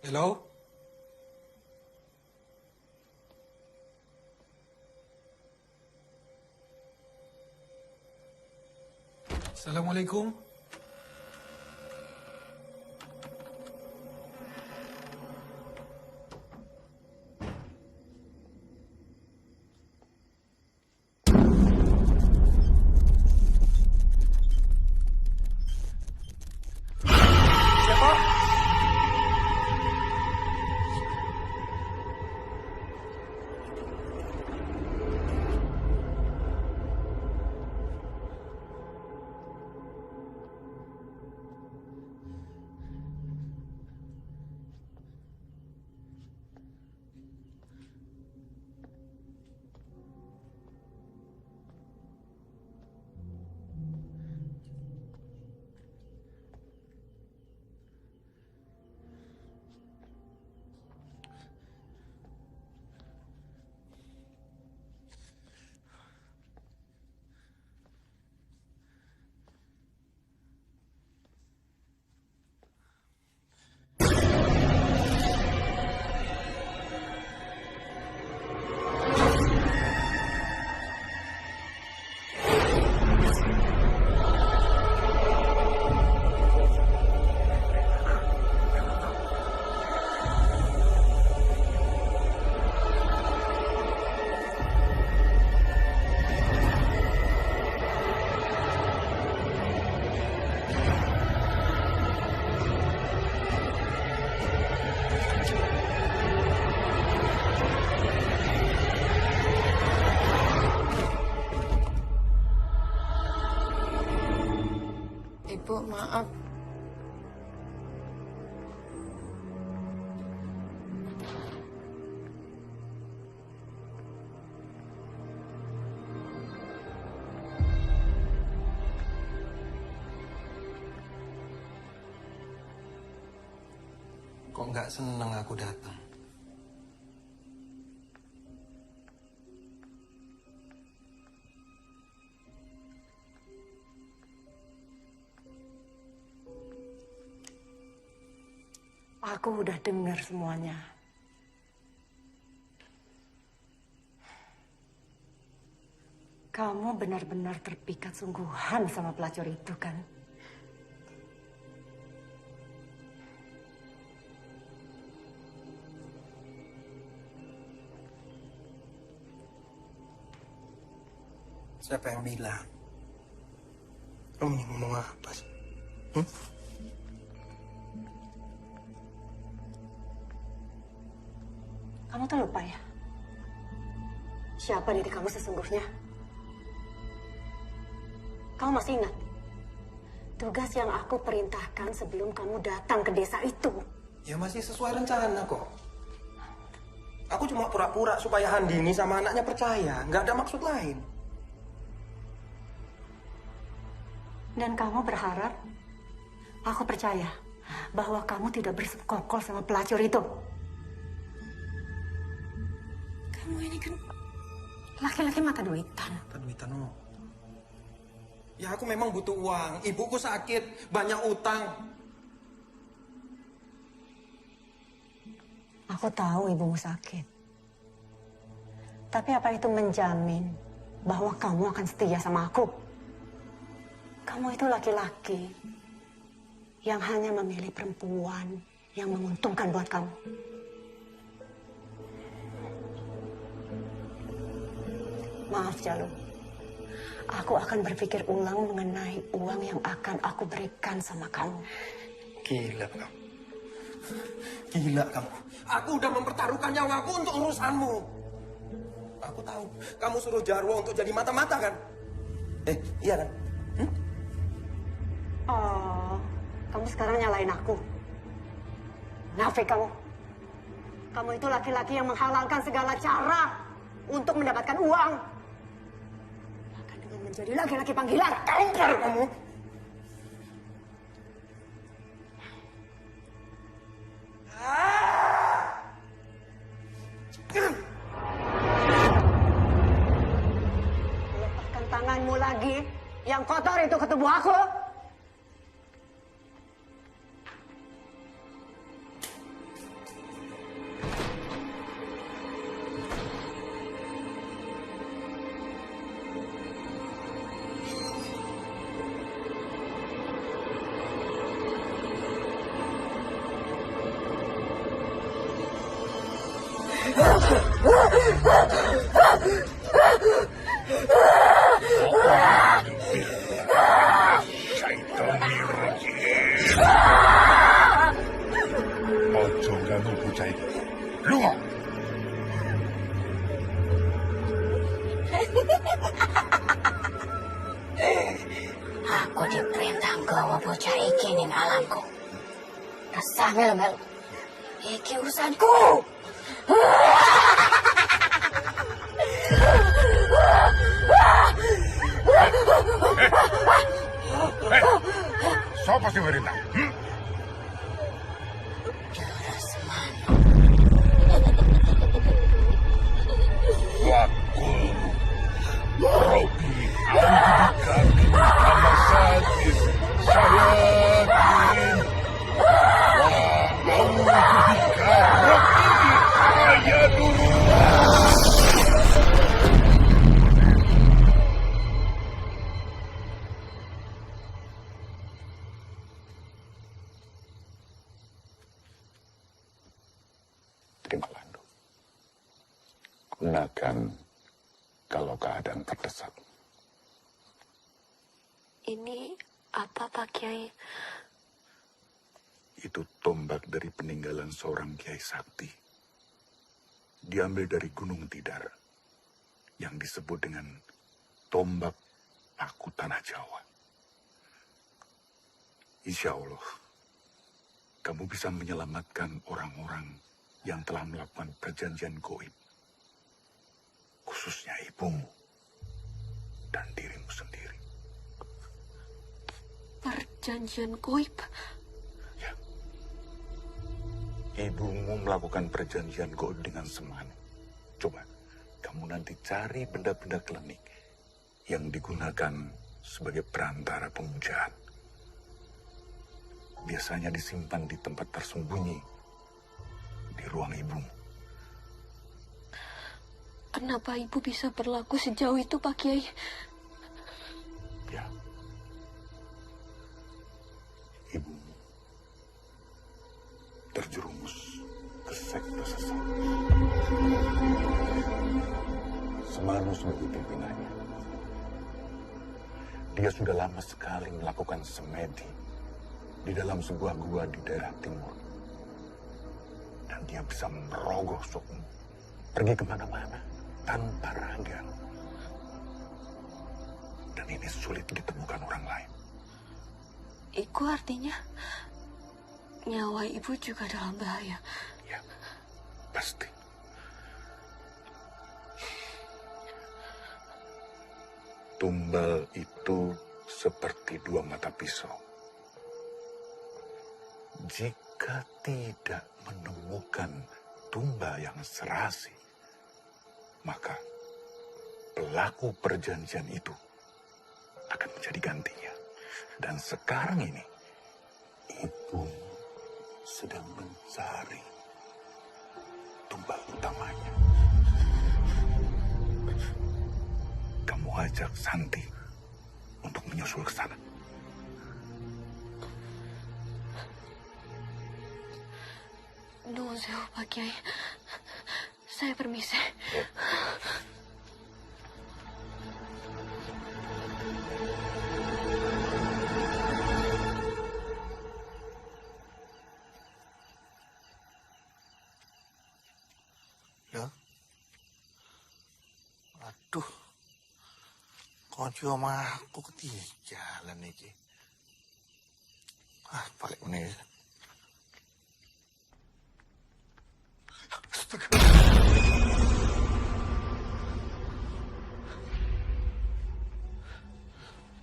Hello? Assalamualaikum. Bu, maaf. Kok nggak seneng aku datang? Aku udah dengar semuanya. Kamu benar-benar terpikat sungguhan sama pelacur itu, kan? Siapa yang bilang? Kamu ini ngomong apa sih? Kamu tuh lupa ya? Siapa diri kamu sesungguhnya? Kamu masih ingat? Tugas yang aku perintahkan sebelum kamu datang ke desa itu. Ya masih sesuai rencana kok. Aku cuma pura-pura supaya Handini sama anaknya percaya. Nggak ada maksud lain. Dan kamu berharap aku percaya bahwa kamu tidak bersekongkol sama pelacur itu. Kamu ini kan laki-laki mata duitan. Mata duitan, oh. Ya aku memang butuh uang. Ibuku sakit, banyak utang. Aku tahu ibumu sakit. Tapi apa itu menjamin bahwa kamu akan setia sama aku? Kamu itu laki-laki yang hanya memilih perempuan yang menguntungkan buat kamu. Maaf, Jalu. Aku akan berpikir ulang mengenai uang yang akan aku berikan sama kamu. Gila kamu. Gila kamu. Aku udah mempertaruhkan nyawaku untuk urusanmu. Aku tahu. Kamu suruh Jarwo untuk jadi mata-mata kan? Iya kan? Oh, kamu sekarang nyalain aku. Nafik kamu. Kamu itu laki-laki yang menghalalkan segala cara untuk mendapatkan uang. Bahkan dengan menjadi laki-laki panggilan. Tampar kamu. Lepaskan tanganmu lagi. Yang kotor itu ke tubuh aku. Ojo ganggu bocah itu. Lunga. Aku diperintah nggawa bocah iki ning alamku. Resah melu-melu. Iki urusanku. Siapa sih merintah? Wakul Robi Angkikaki Kama Sakit Sayakin Angkika Robi Ayah dulu. Terima Landu. Gunakan kalau keadaan terdesak. Ini apa, Pak Kiai? Itu tombak dari peninggalan seorang Kiai Sakti. Diambil dari Gunung Tidar. Yang disebut dengan tombak paku tanah Jawa. Insya Allah, kamu bisa menyelamatkan orang-orang yang telah melakukan perjanjian goib. Khususnya ibumu dan dirimu sendiri. Perjanjian goib? Ya. Ibumu melakukan perjanjian goib dengan Semana. Coba, kamu nanti cari benda-benda klinik yang digunakan sebagai perantara pemujaan. Biasanya disimpan di tempat tersembunyi di ruang ibumu. Kenapa ibu bisa berlaku sejauh itu, Pak Kiai? Ya. Ibumu terjerumus ke sekte sesat. Semanu sebagai pimpinannya. Dia sudah lama sekali melakukan semedi di dalam sebuah gua di daerah timur. Dan dia bisa merogoh sukmu, pergi kemana-mana tanpa raga. Dan ini sulit ditemukan orang lain. Itu artinya nyawa ibu juga dalam bahaya. Ya, pasti. Tumbal itu seperti dua mata pisau. Jika tidak menemukan tumbal yang serasi, maka pelaku perjanjian itu akan menjadi gantinya. Dan sekarang ini, ibu sedang mencari tumbal utamanya. Kamu ajak Santi untuk menyusul ke sana. Nuhun sewu, Pak Kiai. Saya permisi. Ya. Aduh. Kunci omah aku ketinggalan iki. Balik meneh.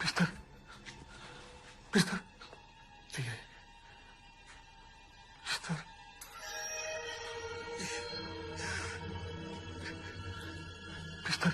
Mister. Mister. Iya. Mister. Mister.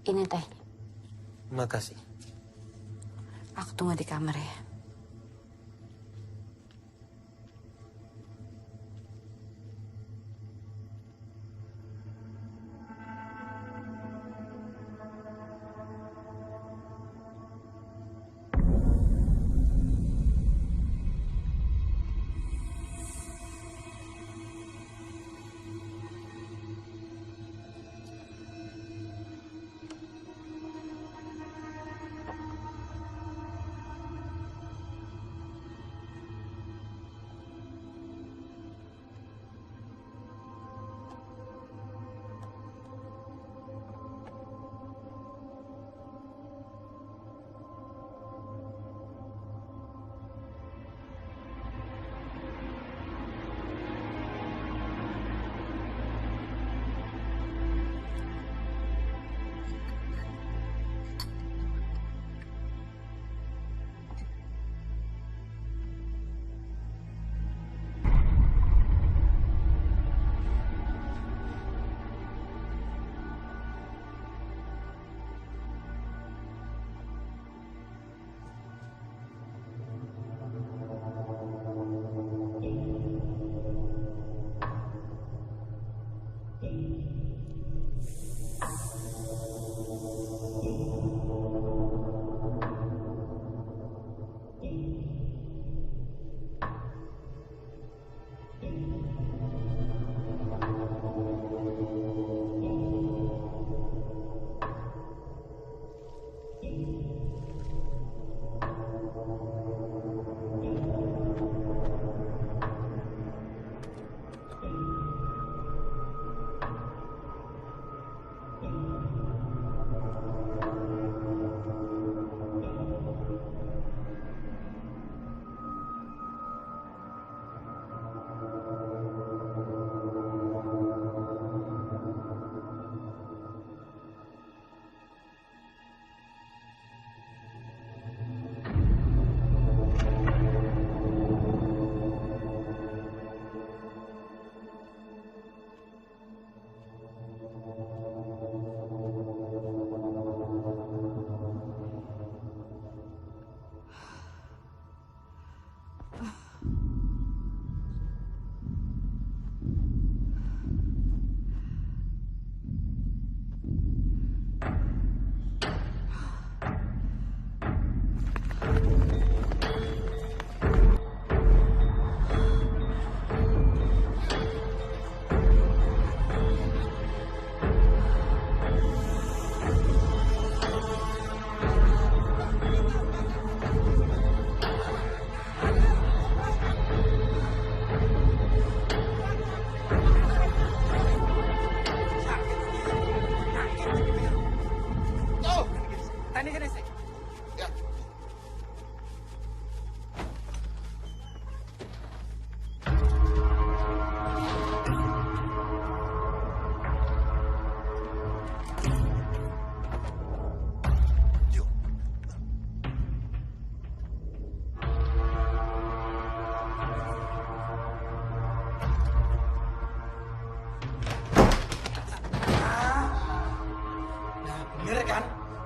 Ini teh. Makasih. Aku tunggu di kamar ya.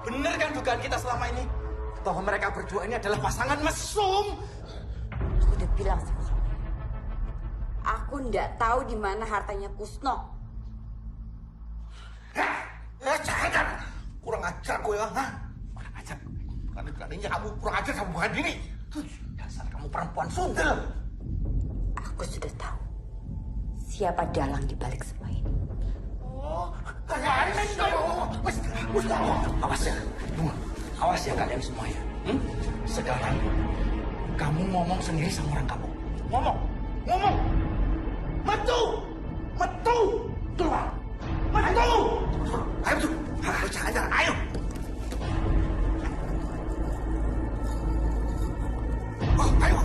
Bener kan dugaan kita selama ini? Bahwa mereka berdua ini adalah pasangan mesum. Aku udah bilang sama kamu. Aku nggak tahu di mana hartanya Kusno. Jangan. Kurang ajar gue ya. Kurang ajar. Berani-beraninya kamu kurang ajar sama Bu Handini. Dasar kamu perempuan sundel. Aku sudah tahu siapa dalang di balik semua ini. Awas ya, awas ya kalian semua ya. Sekarang kamu ngomong sendiri sama orang kamu. Ngomong. Metu, keluar. Metu. Ayo tuh, jangan, ayo. Ayo.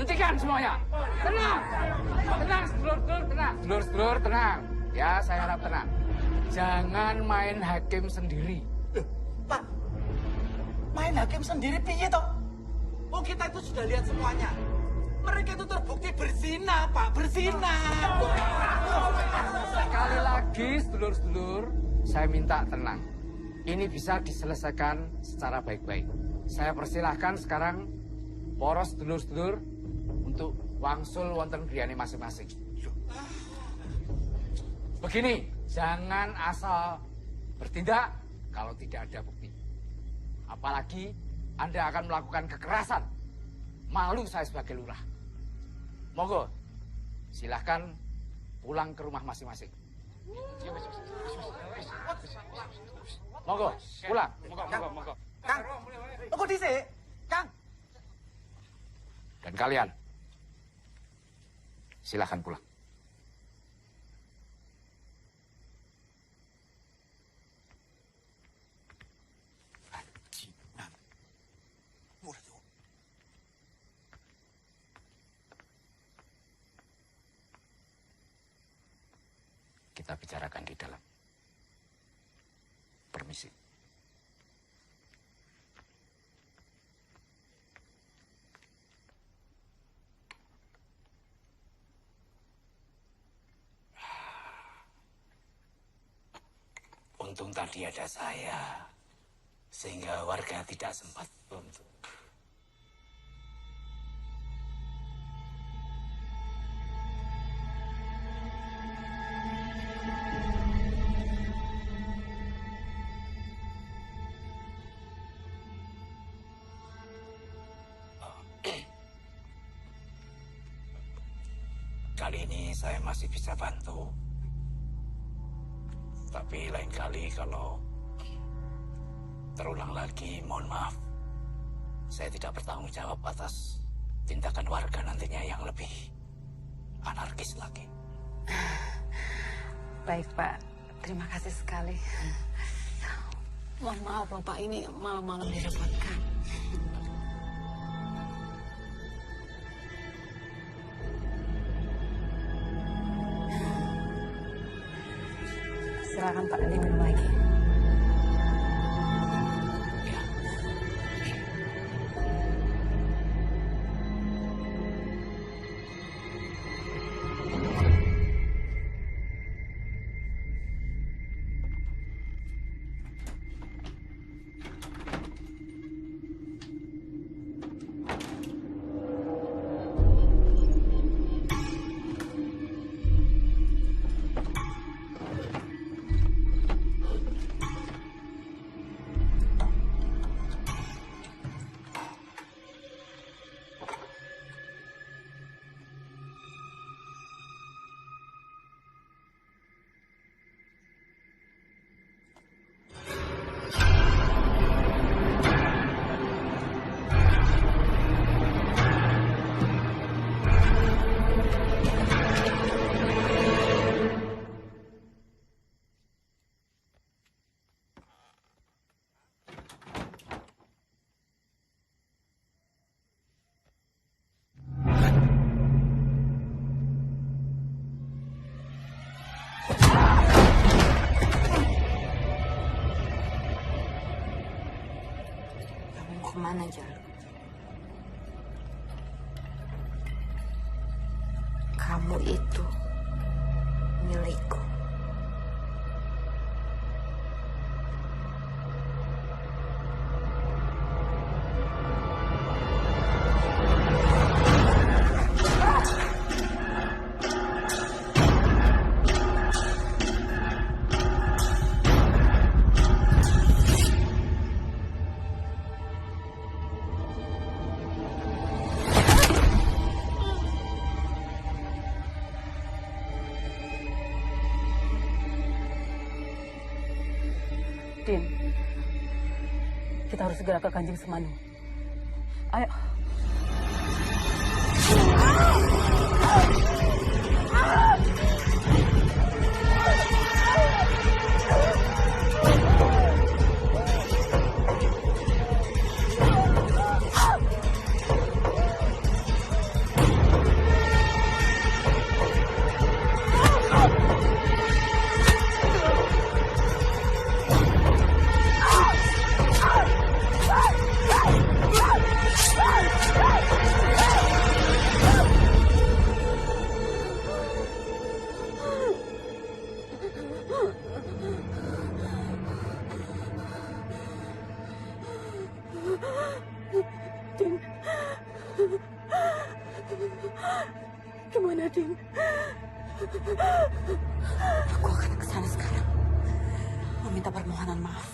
Hentikan semuanya. Tenang. Tenang, sedulur-sedulur, tenang. Sedulur-sedulur, tenang. Ya, saya harap tenang. Jangan main hakim sendiri. Pak, main hakim sendiri piye toh? Oh, kita itu sudah lihat semuanya. Mereka itu terbukti berzina, Pak, berzina. Sekali lagi, sedulur-sedulur, saya minta tenang. Ini bisa diselesaikan secara baik-baik. Saya persilahkan sekarang poros sedulur-sedulur untuk wangsul wonten griyane masing-masing. Begini, jangan asal bertindak kalau tidak ada bukti. Apalagi Anda akan melakukan kekerasan. Malu saya sebagai lurah. Monggo, silahkan pulang ke rumah masing-masing. Monggo, pulang. Monggo. Kang, tunggu dhisik. Kang. Dan kalian, silahkan pulang. Kita bicarakan di dalam. Permisi. Untung tadi ada saya, sehingga warga tidak sempat untuk. Kali ini saya masih bisa bantu. Tapi lain kali kalau terulang lagi, mohon maaf. Saya tidak bertanggung jawab atas tindakan warga nantinya yang lebih anarkis lagi. Baik, Pak. Terima kasih sekali. Mohon maaf, Bapak, ini malam-malam direpotkan. Silakan Pak, minum lagi. mana, Jal? Kamu itu milikku. Din, kita harus segera ke Kanjeng Semanu. Ayo. Din, gimana Din? Aku akan ke sana sekarang. Meminta permohonan maaf.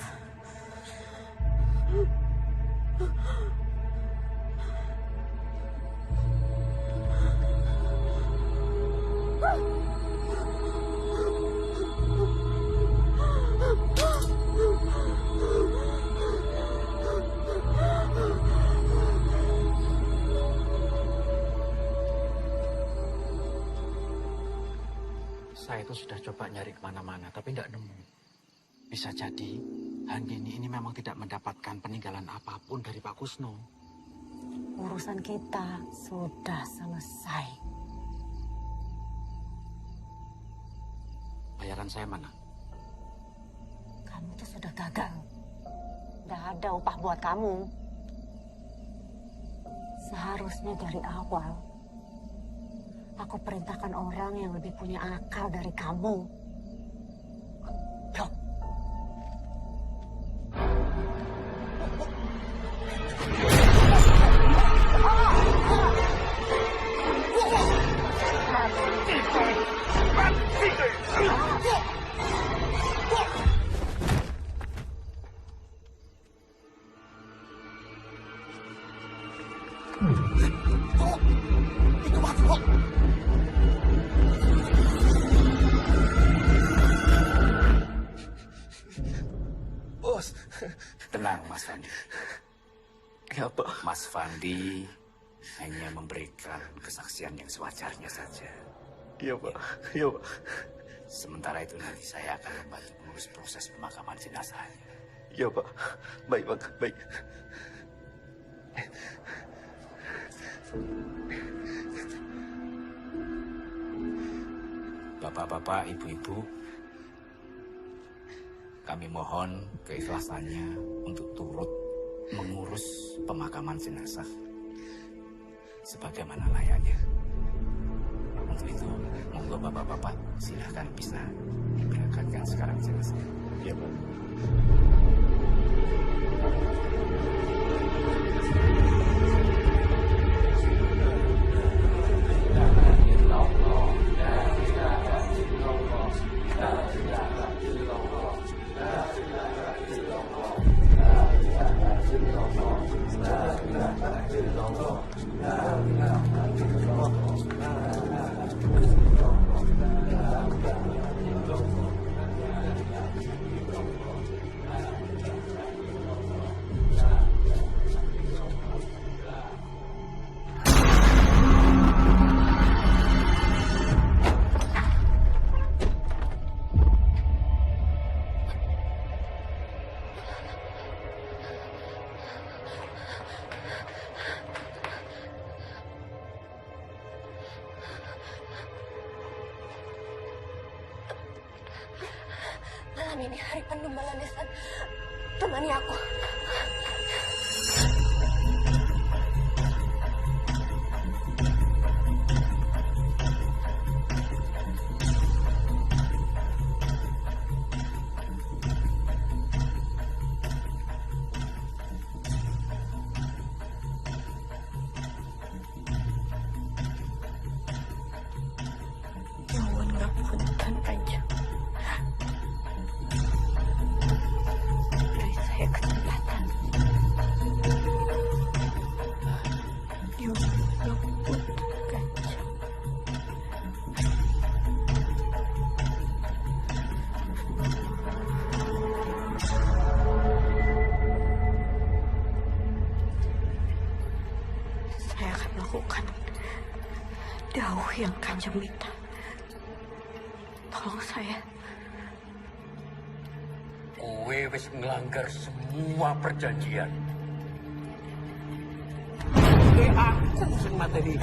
Saya itu sudah coba nyari kemana-mana, tapi tidak nemu. Bisa jadi, Handini ini memang tidak mendapatkan peninggalan apapun dari Pak Kusno. Urusan kita sudah selesai. Bayaran saya mana? Kamu tuh sudah gagal. Tidak ada upah buat kamu. Seharusnya dari awal aku perintahkan orang yang lebih punya akal dari kamu. Goblok. Itu masuk. Bos, tenang Mas Fandi. Kenapa? Mas Fandi hanya memberikan kesaksian yang sewajarnya saja. Iya Pak, iya Pak. Sementara itu nanti saya akan membantu mengurus proses pemakaman jenazahnya. Iya Pak, baik Pak, baik. Bapak-bapak, ibu-ibu, kami mohon keikhlasannya untuk turut mengurus pemakaman jenazah sebagaimana layaknya. Untuk itu, monggo bapak-bapak silahkan bisa diberangkatkan sekarang jenazah. Iya Pak. Malam ini hari penuh balasan. Temani aku. Dawuh yang Kanjeng minta. Tolong saya. Kowe wis nglanggar semua perjanjian. Aku sing mateni.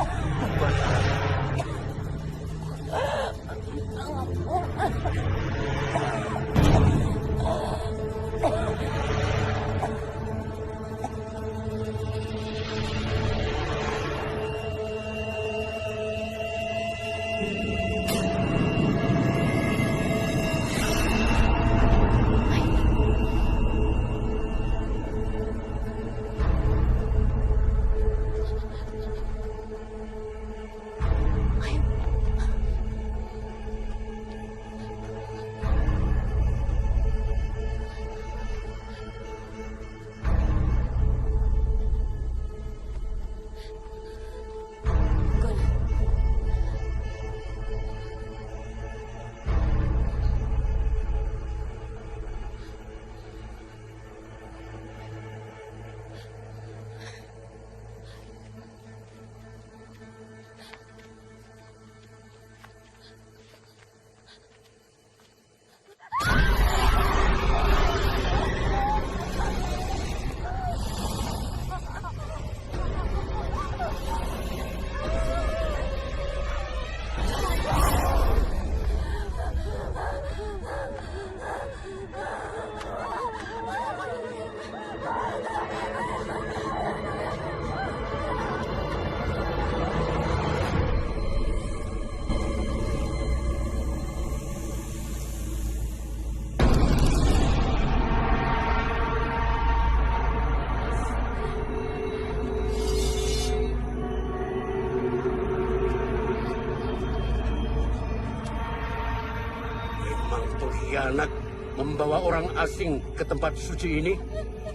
Anak membawa orang asing ke tempat suci ini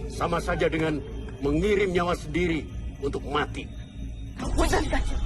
sama saja dengan mengirim nyawa sendiri untuk mati. Punten, Kanjeng.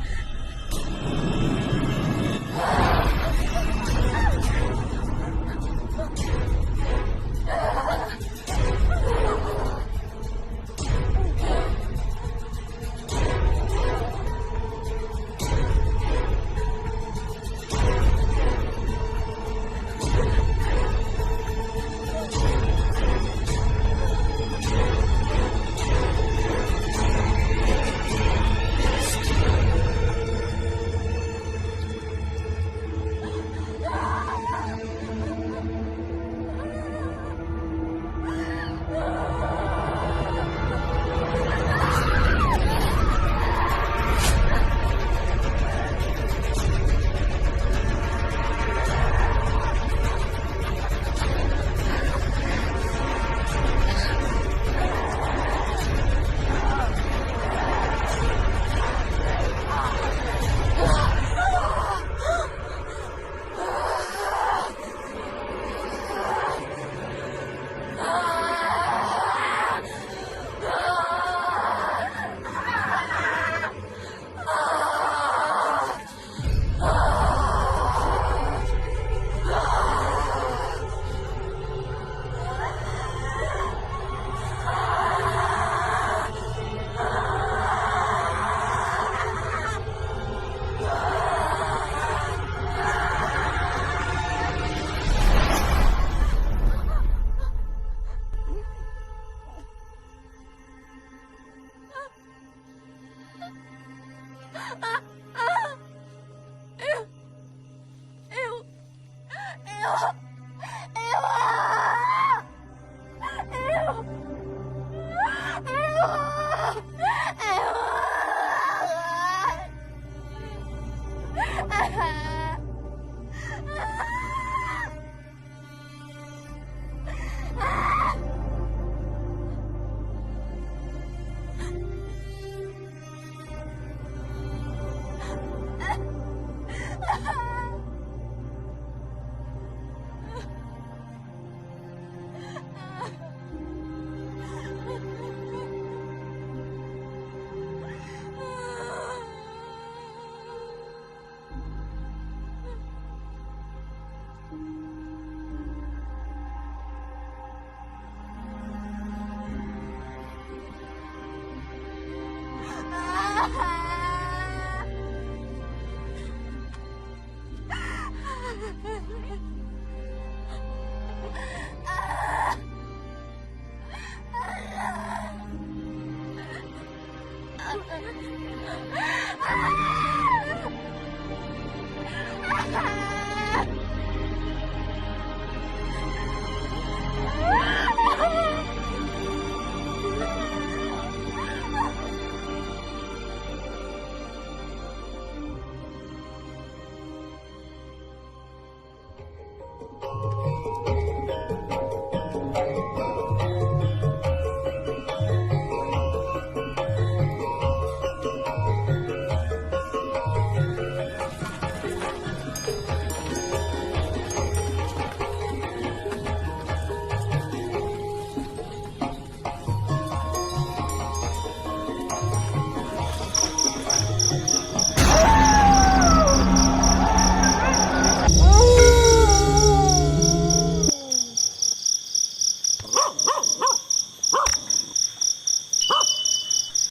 Ah!